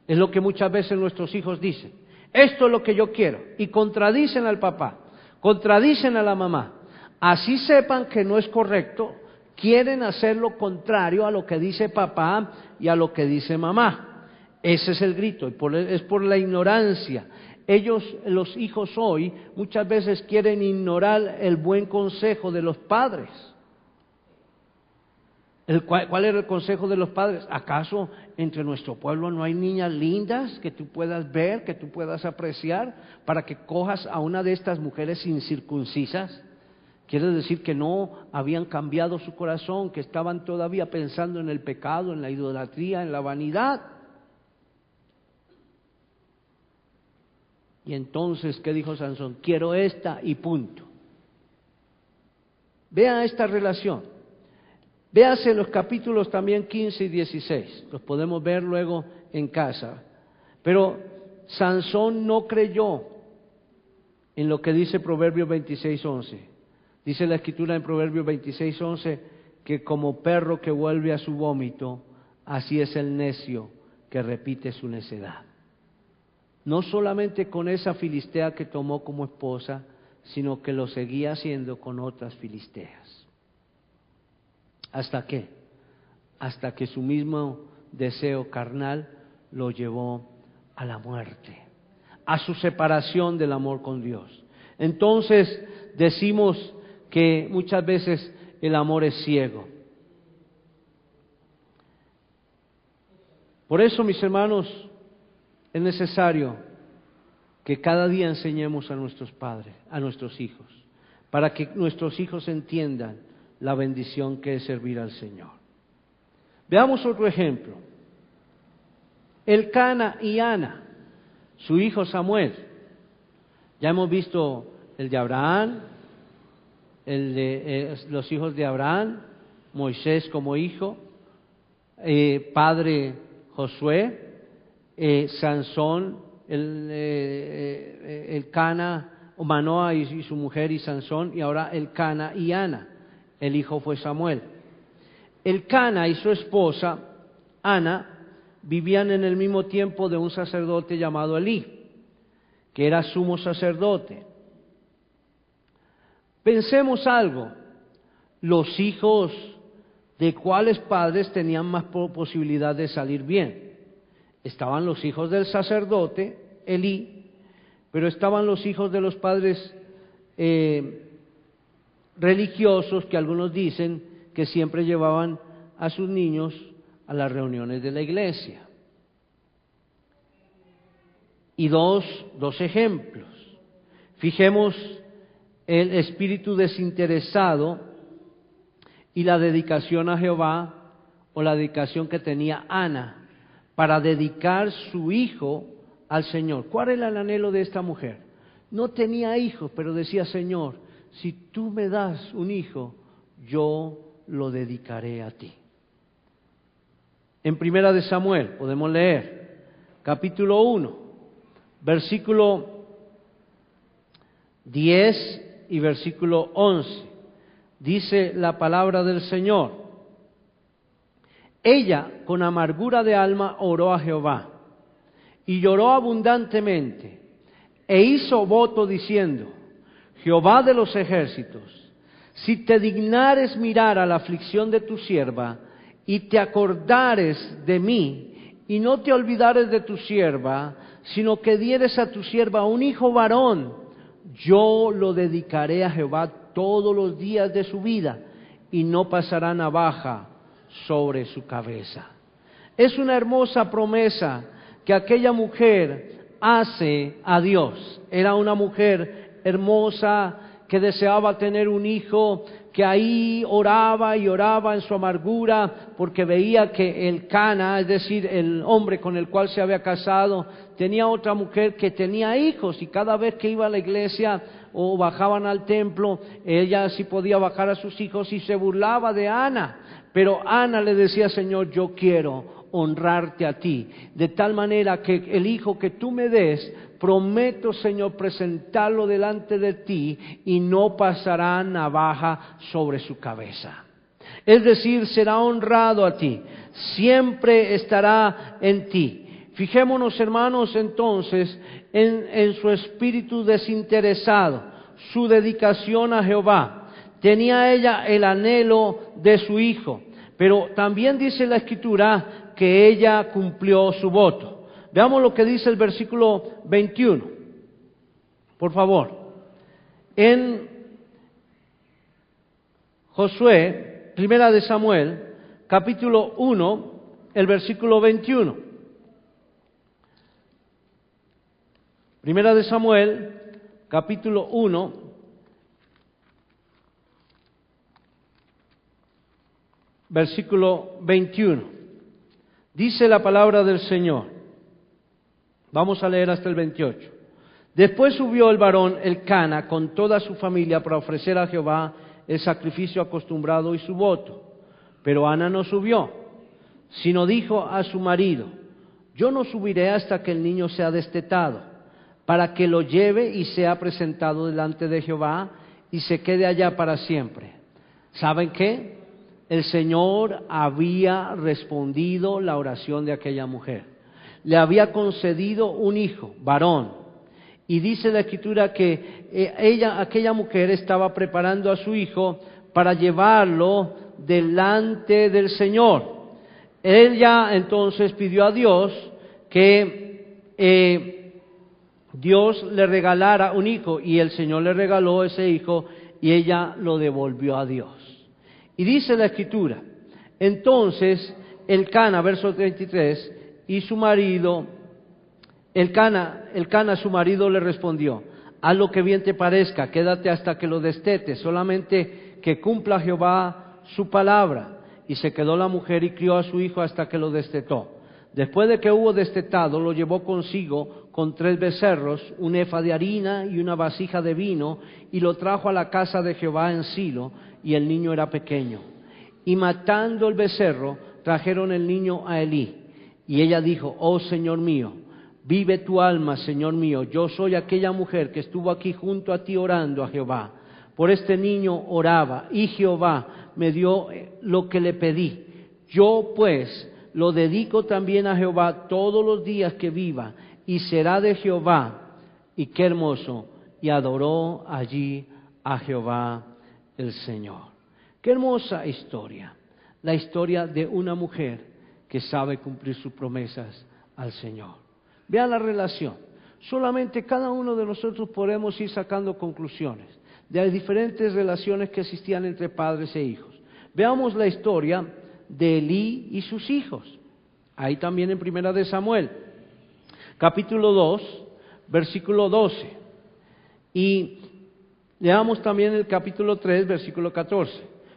Es lo que muchas veces nuestros hijos dicen. Esto es lo que yo quiero. Y contradicen al papá. Contradicen a la mamá. Así sepan que no es correcto, quieren hacer lo contrario a lo que dice papá y a lo que dice mamá. Ese es el grito, es por la ignorancia. Ellos, los hijos hoy, muchas veces quieren ignorar el buen consejo de los padres. ¿Cuál era el consejo de los padres? ¿Acaso entre nuestro pueblo no hay niñas lindas que tú puedas ver, que tú puedas apreciar, para que cojas a una de estas mujeres incircuncisas? Quiere decir que no habían cambiado su corazón, que estaban todavía pensando en el pecado, en la idolatría, en la vanidad. Y entonces, ¿qué dijo Sansón? Quiero esta y punto. Vean esta relación. Véase los capítulos también 15 y 16, los podemos ver luego en casa. Pero Sansón no creyó en lo que dice Proverbios 26:11. Dice la Escritura en Proverbios 26:11 que como perro que vuelve a su vómito, así es el necio que repite su necedad. No solamente con esa filistea que tomó como esposa, sino que lo seguía haciendo con otras filisteas. ¿Hasta qué? Hasta que su mismo deseo carnal lo llevó a la muerte, a su separación del amor con Dios. Entonces decimos que muchas veces el amor es ciego. Por eso, mis hermanos, es necesario que cada día enseñemos a nuestros padres, a nuestros hijos, para que nuestros hijos entiendan la bendición que es servir al Señor. Veamos otro ejemplo. Elcana y Ana, su hijo Samuel. Ya hemos visto el de Abraham, los hijos de Abraham, Moisés como hijo, padre Josué, Sansón, Elcana, Manoa y su mujer y Sansón, y ahora Elcana y Ana. El hijo fue Samuel. Elcana y su esposa, Ana, vivían en el mismo tiempo de un sacerdote llamado Elí, que era sumo sacerdote. Pensemos algo, los hijos de cuáles padres tenían más posibilidad de salir bien. Estaban los hijos del sacerdote, Elí, pero estaban los hijos de los padres religiosos, que algunos dicen que siempre llevaban a sus niños a las reuniones de la iglesia. Y dos ejemplos. Fijemos el espíritu desinteresado y la dedicación a Jehová, o la dedicación que tenía Ana para dedicar su hijo al Señor. ¿Cuál era el anhelo de esta mujer? No tenía hijos, pero decía, Señor, si tú me das un hijo, yo lo dedicaré a ti. En Primera de Samuel podemos leer, capítulo 1, versículo 10 y versículo 11. Dice la palabra del Señor: ella con amargura de alma oró a Jehová y lloró abundantemente e hizo voto diciendo: Jehová de los ejércitos, si te dignares mirar a la aflicción de tu sierva y te acordares de mí y no te olvidares de tu sierva, sino que dieres a tu sierva un hijo varón, yo lo dedicaré a Jehová todos los días de su vida y no pasará navaja sobre su cabeza. Es una hermosa promesa que aquella mujer hace a Dios. Era una mujer hermosa que deseaba tener un hijo, que ahí oraba y oraba en su amargura porque veía que el Cana, es decir, el hombre con el cual se había casado, tenía otra mujer que tenía hijos, y cada vez que iba a la iglesia o bajaban al templo, ella sí podía bajar a sus hijos y se burlaba de Ana. Pero Ana le decía, Señor, yo quiero honrarte a ti, de tal manera que el hijo que tú me des, prometo, Señor, presentarlo delante de ti y no pasará navaja sobre su cabeza. Es decir, será honrado a ti, siempre estará en ti. Fijémonos, hermanos, entonces, en su espíritu desinteresado, su dedicación a Jehová. Tenía ella el anhelo de su hijo, pero también dice la Escritura que ella cumplió su voto. Veamos lo que dice el versículo 21, por favor. En Josué, Primera de Samuel, capítulo 1, el versículo 21. Primera de Samuel, capítulo 1, versículo 21. Dice la palabra del Señor. Vamos a leer hasta el 28. Después subió el varón Elcana con toda su familia para ofrecer a Jehová el sacrificio acostumbrado y su voto. Pero Ana no subió, sino dijo a su marido: yo no subiré hasta que el niño sea destetado, para que lo lleve y sea presentado delante de Jehová y se quede allá para siempre. ¿Saben qué? El Señor había respondido la oración de aquella mujer. Le había concedido un hijo, varón. Y dice la Escritura que aquella mujer estaba preparando a su hijo para llevarlo delante del Señor. Ella entonces pidió a Dios que Dios le regalara un hijo, y el Señor le regaló ese hijo y ella lo devolvió a Dios. Y dice la Escritura, entonces Elcana, verso 33, y su marido, Elcana su marido le respondió: haz lo que bien te parezca, quédate hasta que lo destetes, solamente que cumpla Jehová su palabra. Y se quedó la mujer y crió a su hijo hasta que lo destetó. Después de que hubo destetado, lo llevó consigo con 3 becerros, un efa de harina y una vasija de vino, y lo trajo a la casa de Jehová en Silo, y el niño era pequeño. Y matando el becerro, trajeron el niño a Elí. Y ella dijo: oh Señor mío, vive tu alma, Señor mío, yo soy aquella mujer que estuvo aquí junto a ti orando a Jehová. Por este niño oraba, y Jehová me dio lo que le pedí. Yo pues lo dedico también a Jehová todos los días que viva, y será de Jehová. Y qué hermoso, y adoró allí a Jehová el Señor. Qué hermosa historia, la historia de una mujer que sabe cumplir sus promesas al Señor. Vean la relación. Solamente cada uno de nosotros podemos ir sacando conclusiones de las diferentes relaciones que existían entre padres e hijos. Veamos la historia de Elí y sus hijos. Ahí también en Primera de Samuel, capítulo 2, versículo 12. Y leamos también el capítulo 3, versículo 14.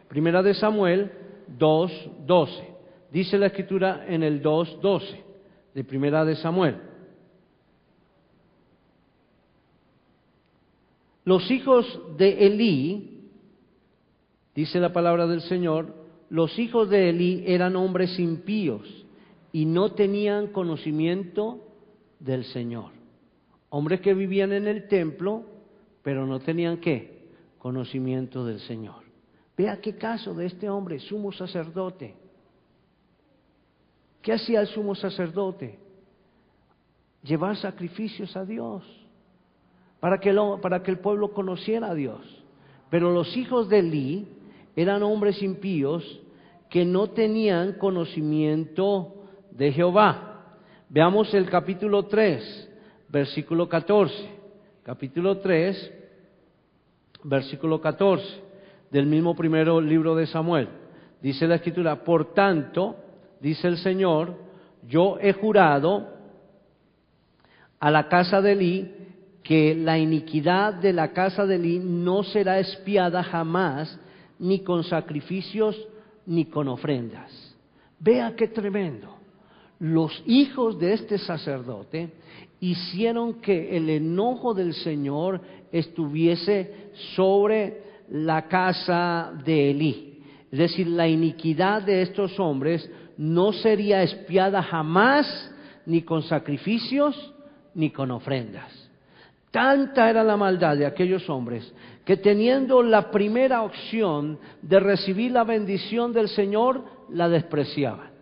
Primera de Samuel 2, 12. Dice la Escritura en el 2, 12. de Primera de Samuel. Los hijos de Elí, dice la palabra del Señor, los hijos de Elí eran hombres impíos y no tenían conocimiento del Señor. Hombres que vivían en el templo, pero no tenían ¿qué? Conocimiento del Señor. Vea qué caso de este hombre, sumo sacerdote. ¿Qué hacía el sumo sacerdote? Llevar sacrificios a Dios, para que el pueblo conociera a Dios. Pero los hijos de Elí eran hombres impíos que no tenían conocimiento de Jehová. Veamos el capítulo 3, versículo 14. Capítulo 3, versículo 14, del mismo primero libro de Samuel. Dice la Escritura: por tanto, dice el Señor, yo he jurado a la casa de Elí que la iniquidad de la casa de Elí no será expiada jamás, ni con sacrificios ni con ofrendas. Vea qué tremendo. Los hijos de este sacerdote hicieron que el enojo del Señor estuviese sobre la casa de Elí. Es decir, la iniquidad de estos hombres no sería expiada jamás, ni con sacrificios ni con ofrendas. Tanta era la maldad de aquellos hombres que, teniendo la primera opción de recibir la bendición del Señor, la despreciaban.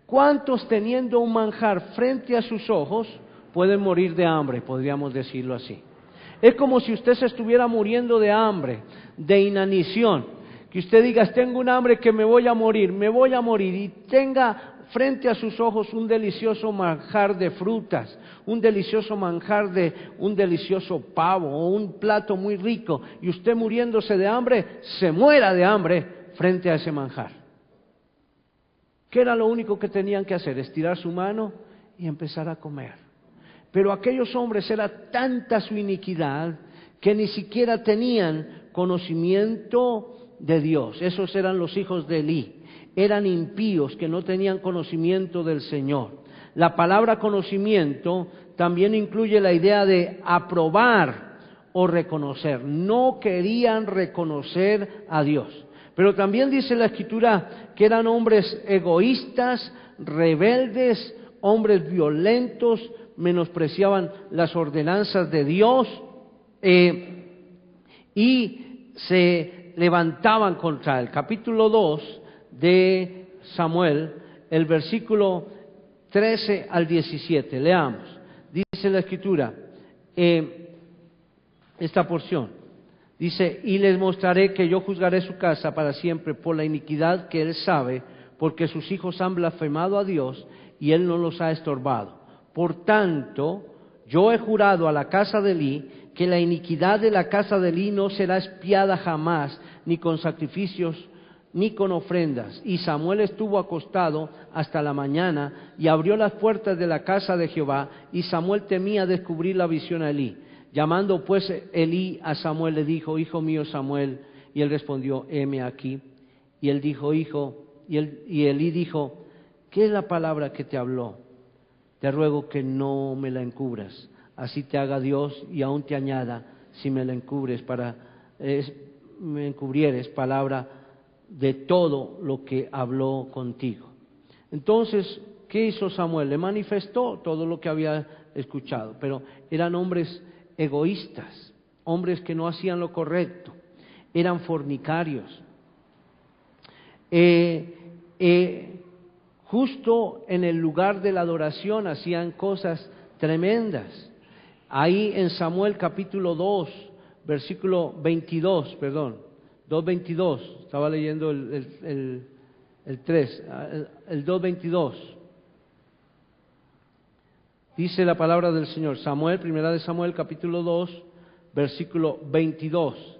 ¿Cuántos, teniendo un manjar frente a sus ojos, pueden morir de hambre? Podríamos decirlo así. Es como si usted se estuviera muriendo de hambre, de inanición, que usted diga: tengo un hambre que me voy a morir, y tenga frente a sus ojos un delicioso manjar de frutas, un delicioso manjar de un delicioso pavo o un plato muy rico, y usted, muriéndose de hambre, se muera de hambre frente a ese manjar. ¿Qué era lo único que tenían que hacer? Estirar su mano y empezar a comer. Pero aquellos hombres, era tanta su iniquidad que ni siquiera tenían conocimiento de Dios. Esos eran los hijos de Elí. Eran impíos que no tenían conocimiento del Señor. La palabra conocimiento también incluye la idea de aprobar o reconocer. No querían reconocer a Dios. Pero también dice la Escritura que eran hombres egoístas, rebeldes, hombres violentos, menospreciaban las ordenanzas de Dios y se levantaban contra él. Capítulo 2 de Samuel, el versículo 13 al 17, leamos. Dice la Escritura, esta porción, dice: y les mostraré que yo juzgaré su casa para siempre por la iniquidad que él sabe, porque sus hijos han blasfemado a Dios y él no los ha estorbado. Por tanto, yo he jurado a la casa de Elí que la iniquidad de la casa de Elí no será expiada jamás, ni con sacrificios ni con ofrendas. Y Samuel estuvo acostado hasta la mañana y abrió las puertas de la casa de Jehová, y Samuel temía descubrir la visión a Elí. Llamando pues Elí a Samuel, le dijo: hijo mío Samuel. Y él respondió: heme aquí. Y él dijo: hijo. Y Elí dijo: ¿qué es la palabra que te habló? Te ruego que no me la encubras. Así te haga Dios y aún te añada, si me la me encubrieres palabra de todo lo que habló contigo. Entonces, ¿qué hizo Samuel? Le manifestó todo lo que había escuchado, pero eran hombres egoístas, hombres que no hacían lo correcto, eran fornicarios. Justo en el lugar de la adoración hacían cosas tremendas. Ahí en Samuel capítulo 2, versículo 22, 2:22, estaba leyendo el 3, el 2:22. Dice la palabra del Señor, Samuel, primera de Samuel capítulo 2, versículo 22.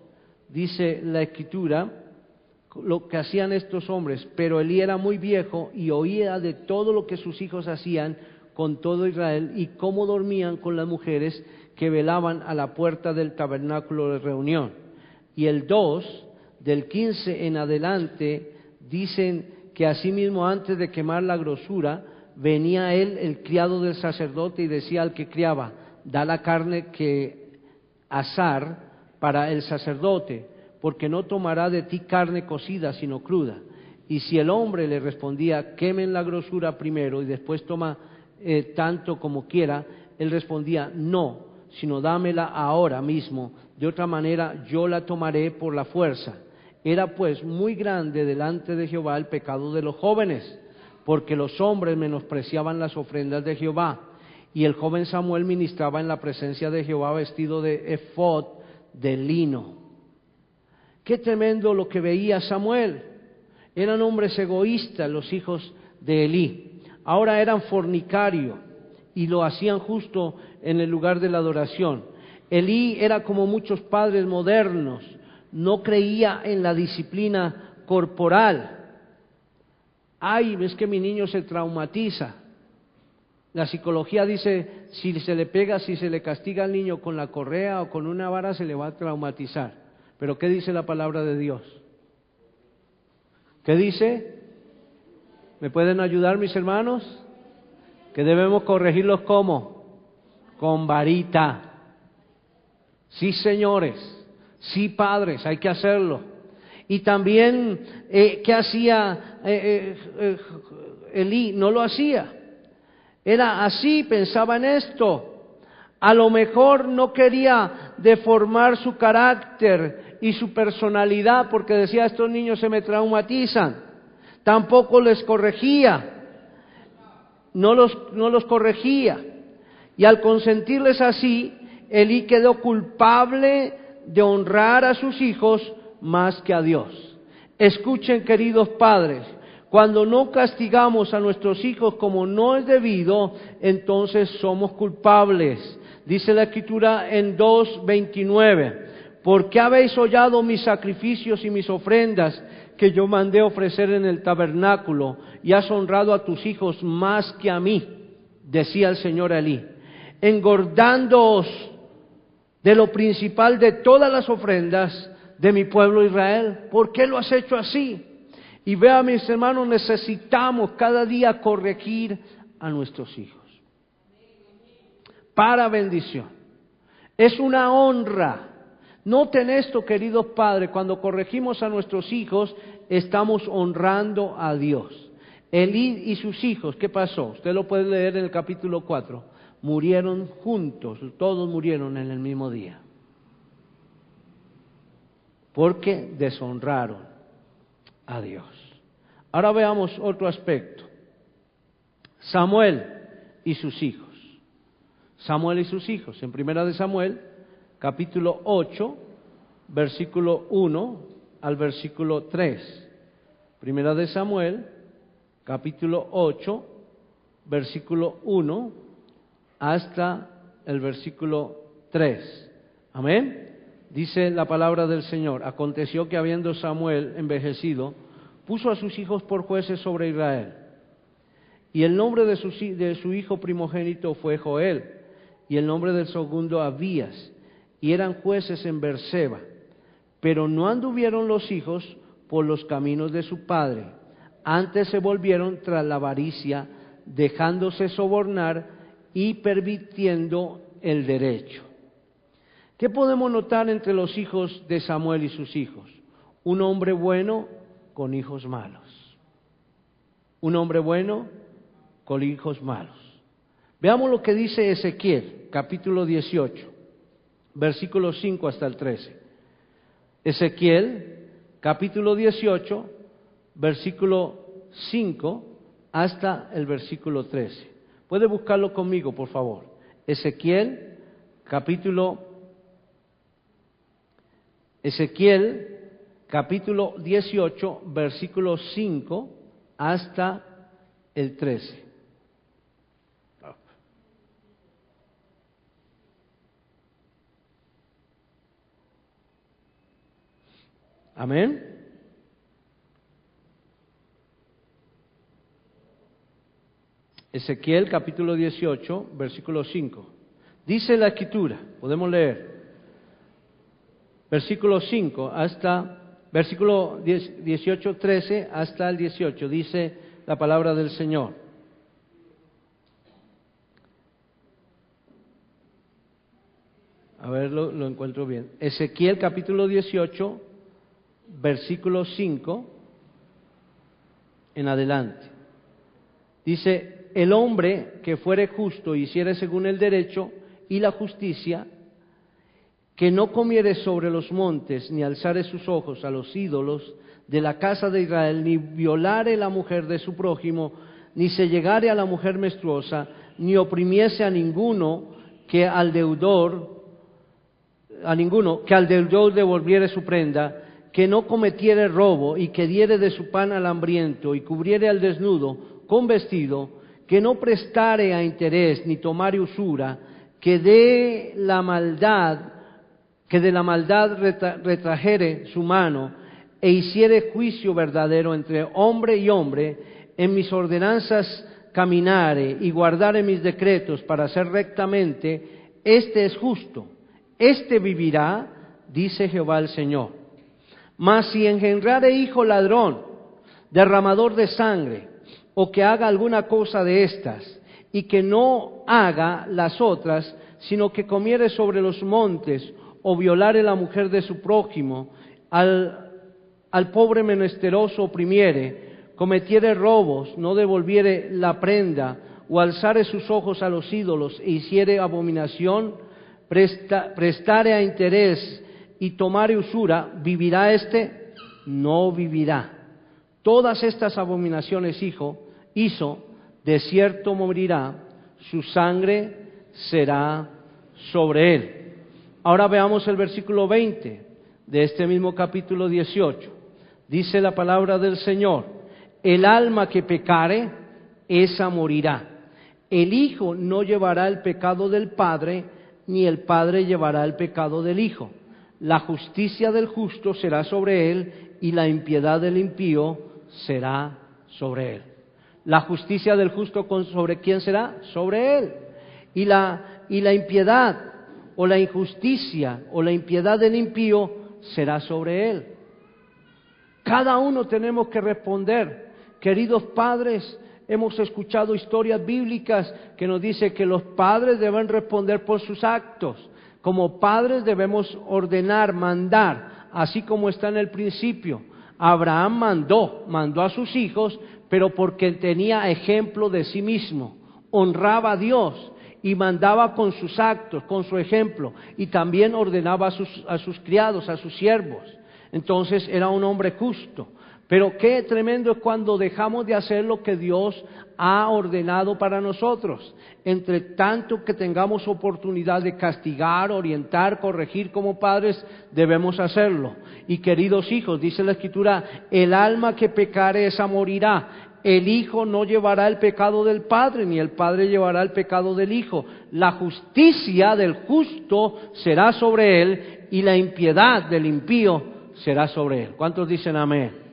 Dice la Escritura lo que hacían estos hombres: pero Elí era muy viejo y oía de todo lo que sus hijos hacían con todo Israel, y cómo dormían con las mujeres que velaban a la puerta del tabernáculo de reunión. Y el 2, del 15 en adelante, dicen que asimismo, antes de quemar la grosura, venía él, el criado del sacerdote, y decía al que criaba: da la carne que asar para el sacerdote, porque no tomará de ti carne cocida, sino cruda. Y si el hombre le respondía: quemen la grosura primero y después toma tanto como quiera, él respondía: no, sino dámela ahora mismo, de otra manera yo la tomaré por la fuerza. Era pues muy grande delante de Jehová el pecado de los jóvenes, porque los hombres menospreciaban las ofrendas de Jehová. Y el joven Samuel ministraba en la presencia de Jehová vestido de efod de lino. Qué tremendo lo que veía Samuel. Eran hombres egoístas los hijos de Elí. Ahora eran fornicarios y lo hacían justo en el lugar de la adoración. Elí era como muchos padres modernos, no creía en la disciplina corporal. Ay, es que mi niño se traumatiza. La psicología dice, si se le pega, si se le castiga al niño con la correa o con una vara, se le va a traumatizar. Pero ¿qué dice la palabra de Dios? ¿Qué dice? ¿Me pueden ayudar, mis hermanos? Que debemos corregirlos ¿cómo? Con varita. Sí, señores, sí, padres, hay que hacerlo. Y también, ¿qué hacía Elí? No lo hacía. Era así, pensaba en esto. A lo mejor no quería deformar su carácter y su personalidad, porque decía: estos niños se me traumatizan. Tampoco les corregía, no los corregía. Y al consentirles así, Elí quedó culpable de honrar a sus hijos más que a Dios. Escuchen, queridos padres, cuando no castigamos a nuestros hijos como no es debido, entonces somos culpables. Dice la Escritura en 2:29, ¿por qué habéis hollado mis sacrificios y mis ofrendas que yo mandé ofrecer en el tabernáculo, y has honrado a tus hijos más que a mí? Decía el Señor a Elí, engordándoos de lo principal de todas las ofrendas de mi pueblo Israel. ¿Por qué lo has hecho así? Y vea, mis hermanos, necesitamos cada día corregir a nuestros hijos para bendición. Es una honra. Noten esto, queridos padres, cuando corregimos a nuestros hijos, estamos honrando a Dios. Elí y sus hijos, ¿qué pasó? Usted lo puede leer en el capítulo 4. Murieron juntos, todos murieron en el mismo día. Porque deshonraron a Dios. Ahora veamos otro aspecto. Samuel y sus hijos. Samuel y sus hijos. En Primera de Samuel, capítulo 8, versículo 1 al versículo 3. Primera de Samuel, capítulo 8, versículo 1 hasta el versículo 3. Amén. Dice la palabra del Señor: aconteció que habiendo Samuel envejecido, puso a sus hijos por jueces sobre Israel. Y el nombre de su hijo primogénito fue Joel, y el nombre del segundo Abías, y eran jueces en Berseba. Pero no anduvieron los hijos por los caminos de su padre, antes se volvieron tras la avaricia, dejándose sobornar y pervirtiendo el derecho. ¿Qué podemos notar entre los hijos de Samuel y sus hijos? Un hombre bueno con hijos malos. Un hombre bueno con hijos malos. Veamos lo que dice Ezequiel, capítulo 18, versículos 5 hasta el 13. Ezequiel, capítulo 18, versículo 5 hasta el versículo 13. ¿Puede buscarlo conmigo, por favor? Ezequiel, capítulo 18, versículo 5 hasta el 13. Amén. Ezequiel capítulo 18, versículo 5. Dice la Escritura, podemos leer, versículo 5 hasta, versículo 18, 13 hasta el 18, dice la palabra del Señor. A ver, lo encuentro bien. Ezequiel capítulo 18, versículo 5 en adelante. Dice, el hombre que fuere justo y hiciere según el derecho y la justicia, que no comiere sobre los montes, ni alzare sus ojos a los ídolos de la casa de Israel, ni violare la mujer de su prójimo, ni se llegare a la mujer menstruosa, ni oprimiese a ninguno que al deudor devolviere su prenda, que no cometiere robo y que diere de su pan al hambriento y cubriere al desnudo con vestido, que no prestare a interés ni tomare usura, que de la maldad retrajere su mano e hiciere juicio verdadero entre hombre y hombre, en mis ordenanzas caminare y guardare mis decretos para hacer rectamente, este es justo, este vivirá, dice Jehová el Señor. Mas si engendrare hijo ladrón, derramador de sangre, o que haga alguna cosa de estas, y que no haga las otras, sino que comiere sobre los montes, o violare la mujer de su prójimo, al pobre menesteroso oprimiere, cometiere robos, no devolviere la prenda, o alzare sus ojos a los ídolos, e hiciere abominación, prestare a interés, y tomare usura, ¿vivirá éste? No vivirá. Todas estas abominaciones hizo, de cierto morirá, su sangre será sobre él. Ahora veamos el versículo 20 de este mismo capítulo 18. Dice la palabra del Señor, el alma que pecare, esa morirá. El Hijo no llevará el pecado del Padre, ni el Padre llevará el pecado del Hijo. La justicia del justo será sobre él, y la impiedad del impío será sobre él. La justicia del justo, ¿sobre quién será? Sobre él. Y la impiedad, o la injusticia, o la impiedad del impío será sobre él. Cada uno tenemos que responder. Queridos padres, hemos escuchado historias bíblicas que nos dicen que los padres deben responder por sus actos. Como padres debemos ordenar, mandar, así como está en el principio. Abraham mandó a sus hijos, pero porque tenía ejemplo de sí mismo, honraba a Dios y mandaba con sus actos, con su ejemplo, y también ordenaba a sus criados, a sus siervos. Entonces era un hombre justo. Pero qué tremendo es cuando dejamos de hacer lo que Dios ha ordenado para nosotros. Entre tanto que tengamos oportunidad de castigar, orientar, corregir como padres, debemos hacerlo. Y queridos hijos, dice la Escritura, el alma que pecare esa morirá. El Hijo no llevará el pecado del Padre, ni el Padre llevará el pecado del Hijo. La justicia del justo será sobre él, y la impiedad del impío será sobre él. ¿Cuántos dicen amén?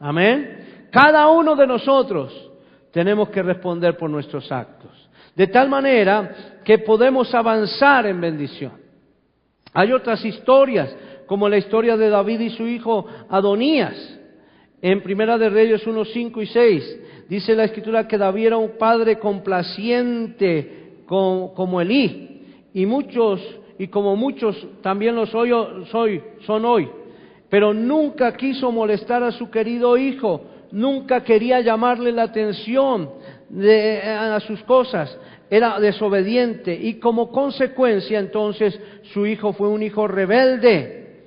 Amén. Cada uno de nosotros tenemos que responder por nuestros actos, de tal manera que podemos avanzar en bendición. Hay otras historias, como la historia de David y su hijo Adonías. En Primera de Reyes 1, 5 y 6, dice la Escritura que David era un padre complaciente como Elí, y como muchos también son hoy. Pero nunca quiso molestar a su querido hijo, nunca quería llamarle la atención a sus cosas, era desobediente, y como consecuencia entonces su hijo fue un hijo rebelde.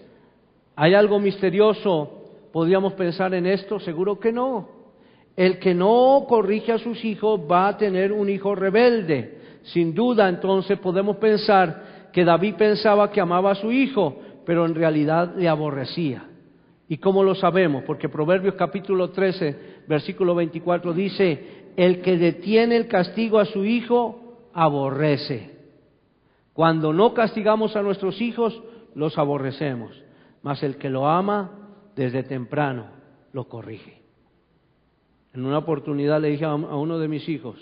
¿Hay algo misterioso? ¿Podríamos pensar en esto? Seguro que no. El que no corrige a sus hijos va a tener un hijo rebelde. Sin duda, entonces podemos pensar que David pensaba que amaba a su hijo, pero en realidad le aborrecía. ¿Y cómo lo sabemos? Porque Proverbios capítulo 13, versículo 24 dice, el que detiene el castigo a su hijo, aborrece. Cuando no castigamos a nuestros hijos, los aborrecemos. Mas el que lo ama, desde temprano lo corrige. En una oportunidad le dije a uno de mis hijos,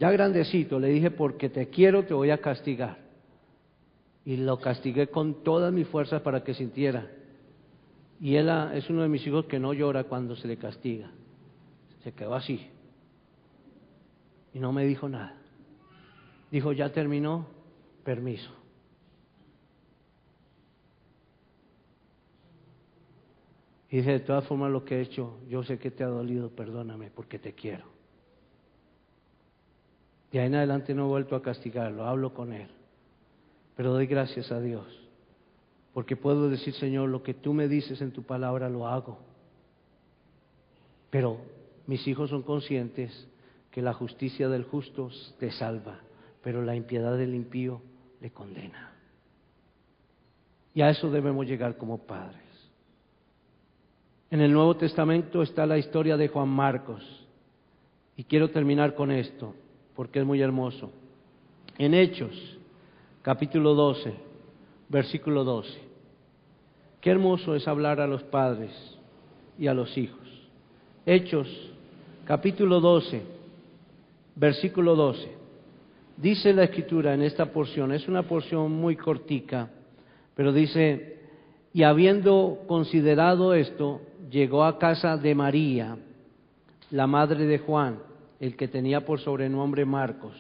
ya grandecito, le dije, porque te quiero, te voy a castigar. Y lo castigué con todas mis fuerzas para que sintiera. Y él es uno de mis hijos que no llora cuando se le castiga. Se quedó así. Y no me dijo nada. Dijo, ya terminó, permiso. Y dice, de todas formas lo que he hecho, yo sé que te ha dolido, perdóname porque te quiero. De ahí en adelante no he vuelto a castigarlo, hablo con él. Pero doy gracias a Dios, porque puedo decir, Señor, lo que tú me dices en tu palabra lo hago. Pero mis hijos son conscientes que la justicia del justo te salva, pero la impiedad del impío le condena. Y a eso debemos llegar como padres. En el Nuevo Testamento está la historia de Juan Marcos. Y quiero terminar con esto, porque es muy hermoso. En Hechos, capítulo 12, versículo 12. Qué hermoso es hablar a los padres y a los hijos. Hechos, capítulo 12, versículo 12. Dice la Escritura en esta porción, es una porción muy cortica, pero dice, y habiendo considerado esto, llegó a casa de María, la madre de Juan, el que tenía por sobrenombre Marcos,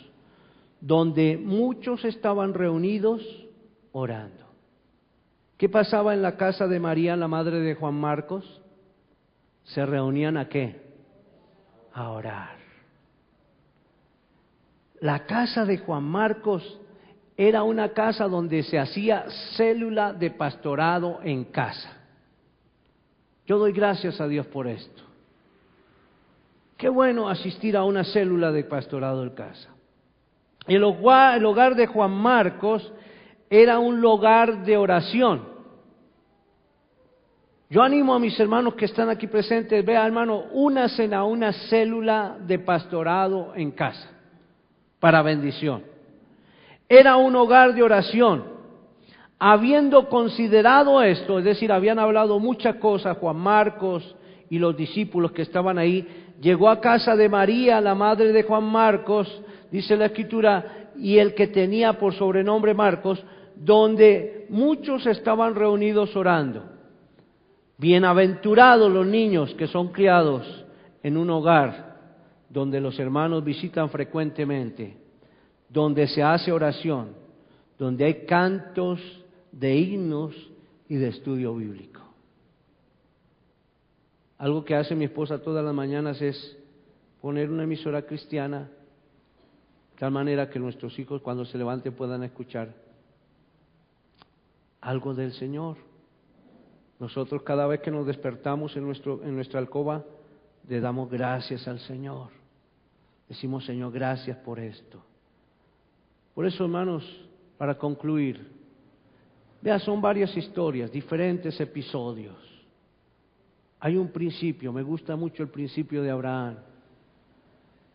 donde muchos estaban reunidos orando. ¿Qué pasaba en la casa de María, la madre de Juan Marcos? Se reunían ¿a qué? A orar. La casa de Juan Marcos era una casa donde se hacía célula de pastorado en casa. Yo doy gracias a Dios por esto. Qué bueno asistir a una célula de pastorado en casa. El hogar de Juan Marcos era un lugar de oración. Yo animo a mis hermanos que están aquí presentes, vea hermano, únanse a una célula de pastorado en casa, para bendición. Era un hogar de oración. Habiendo considerado esto, es decir, habían hablado muchas cosas, Juan Marcos y los discípulos que estaban ahí, llegó a casa de María, la madre de Juan Marcos, dice la Escritura, y el que tenía por sobrenombre Marcos, donde muchos estaban reunidos orando. Bienaventurados los niños que son criados en un hogar donde los hermanos visitan frecuentemente, donde se hace oración, donde hay cantos de himnos y de estudio bíblico. Algo que hace mi esposa todas las mañanas es poner una emisora cristiana, de tal manera que nuestros hijos cuando se levanten puedan escuchar algo del Señor. Nosotros cada vez que nos despertamos en nuestra alcoba, le damos gracias al Señor. Decimos, Señor, gracias por esto. Por eso, hermanos, para concluir, vea, son varias historias, diferentes episodios. Hay un principio, me gusta mucho el principio de Abraham.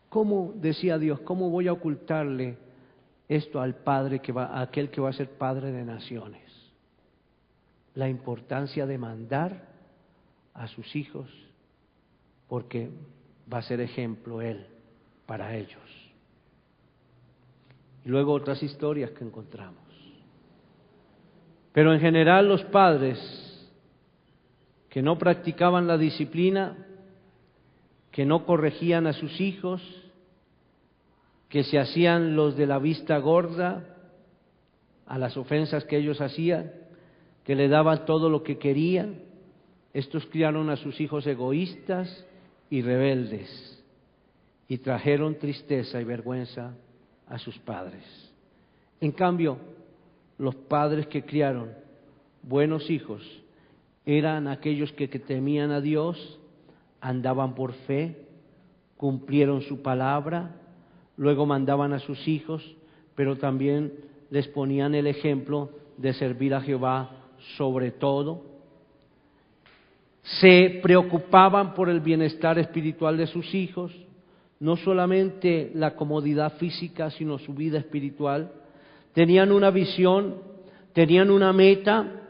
¿Cómo, decía Dios, cómo voy a ocultarle esto al padre a aquel que va a ser padre de naciones? La importancia de mandar a sus hijos, porque va a ser ejemplo él para ellos. Y luego otras historias que encontramos. Pero en general los padres que no practicaban la disciplina, que no corregían a sus hijos, que se hacían los de la vista gorda a las ofensas que ellos hacían, que le daban todo lo que querían, estos criaron a sus hijos egoístas y rebeldes y trajeron tristeza y vergüenza a sus padres. En cambio, los padres que criaron buenos hijos eran aquellos que temían a Dios, andaban por fe, cumplieron su palabra, luego mandaban a sus hijos, pero también les ponían el ejemplo de servir a Jehová sobre todo. Se preocupaban por el bienestar espiritual de sus hijos, no solamente la comodidad física, sino su vida espiritual. Tenían una visión, tenían una meta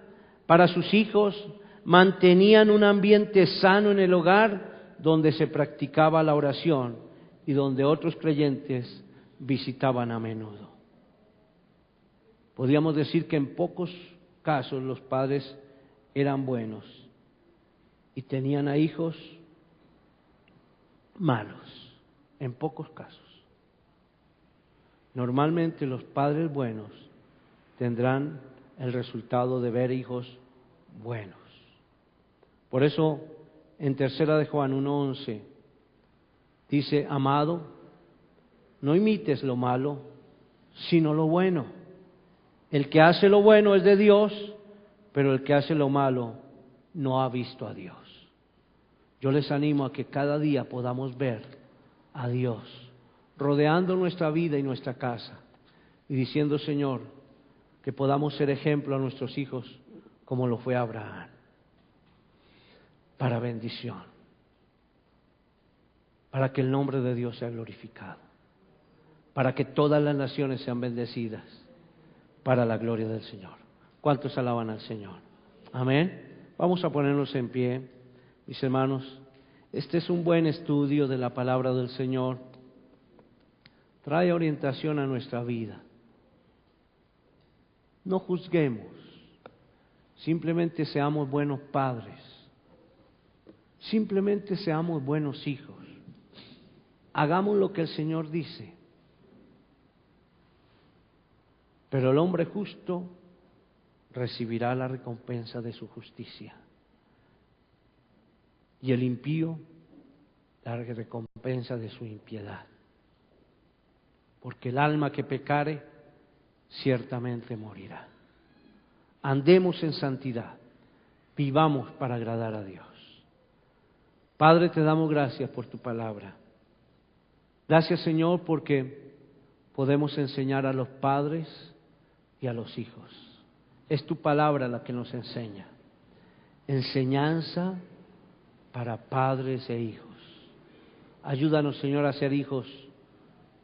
para sus hijos, mantenían un ambiente sano en el hogar donde se practicaba la oración y donde otros creyentes visitaban a menudo. Podríamos decir que en pocos casos los padres eran buenos y tenían a hijos malos, en pocos casos. Normalmente los padres buenos tendrán el resultado de ver hijos buenos. Por eso, en 3 de Juan 1:11, dice, amado, no imites lo malo, sino lo bueno. El que hace lo bueno es de Dios, pero el que hace lo malo no ha visto a Dios. Yo les animo a que cada día podamos ver a Dios rodeando nuestra vida y nuestra casa y diciendo, Señor, que podamos ser ejemplo a nuestros hijos como lo fue Abraham, para bendición, para que el nombre de Dios sea glorificado, para que todas las naciones sean bendecidas, para la gloria del Señor. ¿Cuántos alaban al Señor? Amén. Vamos a ponernos en pie, mis hermanos. Este es un buen estudio de la palabra del Señor. Trae orientación a nuestra vida. No juzguemos, simplemente seamos buenos padres, simplemente seamos buenos hijos. Hagamos lo que el Señor dice. Pero el hombre justo recibirá la recompensa de su justicia, y el impío la recompensa de su impiedad. Porque el alma que pecare ciertamente morirá. Andemos en santidad, vivamos para agradar a Dios. Padre, te damos gracias por tu palabra. Gracias, Señor, porque podemos enseñar a los padres y a los hijos. Es tu palabra la que nos enseña. Enseñanza para padres e hijos. Ayúdanos, Señor, a ser hijos,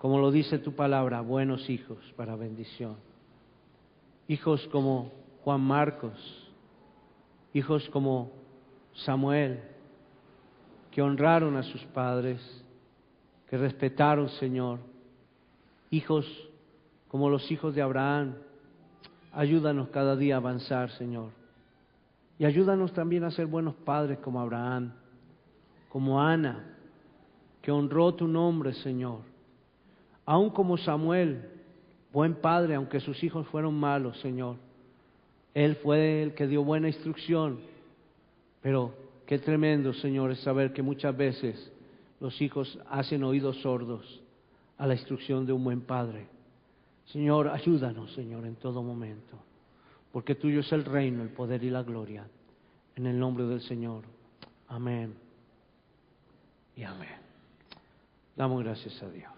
como lo dice tu palabra, buenos hijos para bendición. Hijos como Juan Marcos, hijos como Samuel, que honraron a sus padres, que respetaron, Señor. Hijos como los hijos de Abraham. Ayúdanos cada día a avanzar, Señor. Y ayúdanos también a ser buenos padres como Abraham, como Ana, que honró tu nombre, Señor. Aún como Samuel, buen padre, aunque sus hijos fueron malos, Señor. Él fue el que dio buena instrucción. Pero qué tremendo, Señor, es saber que muchas veces los hijos hacen oídos sordos a la instrucción de un buen padre. Señor, ayúdanos, Señor, en todo momento, porque tuyo es el reino, el poder y la gloria. En el nombre del Señor. Amén y amén. Damos gracias a Dios.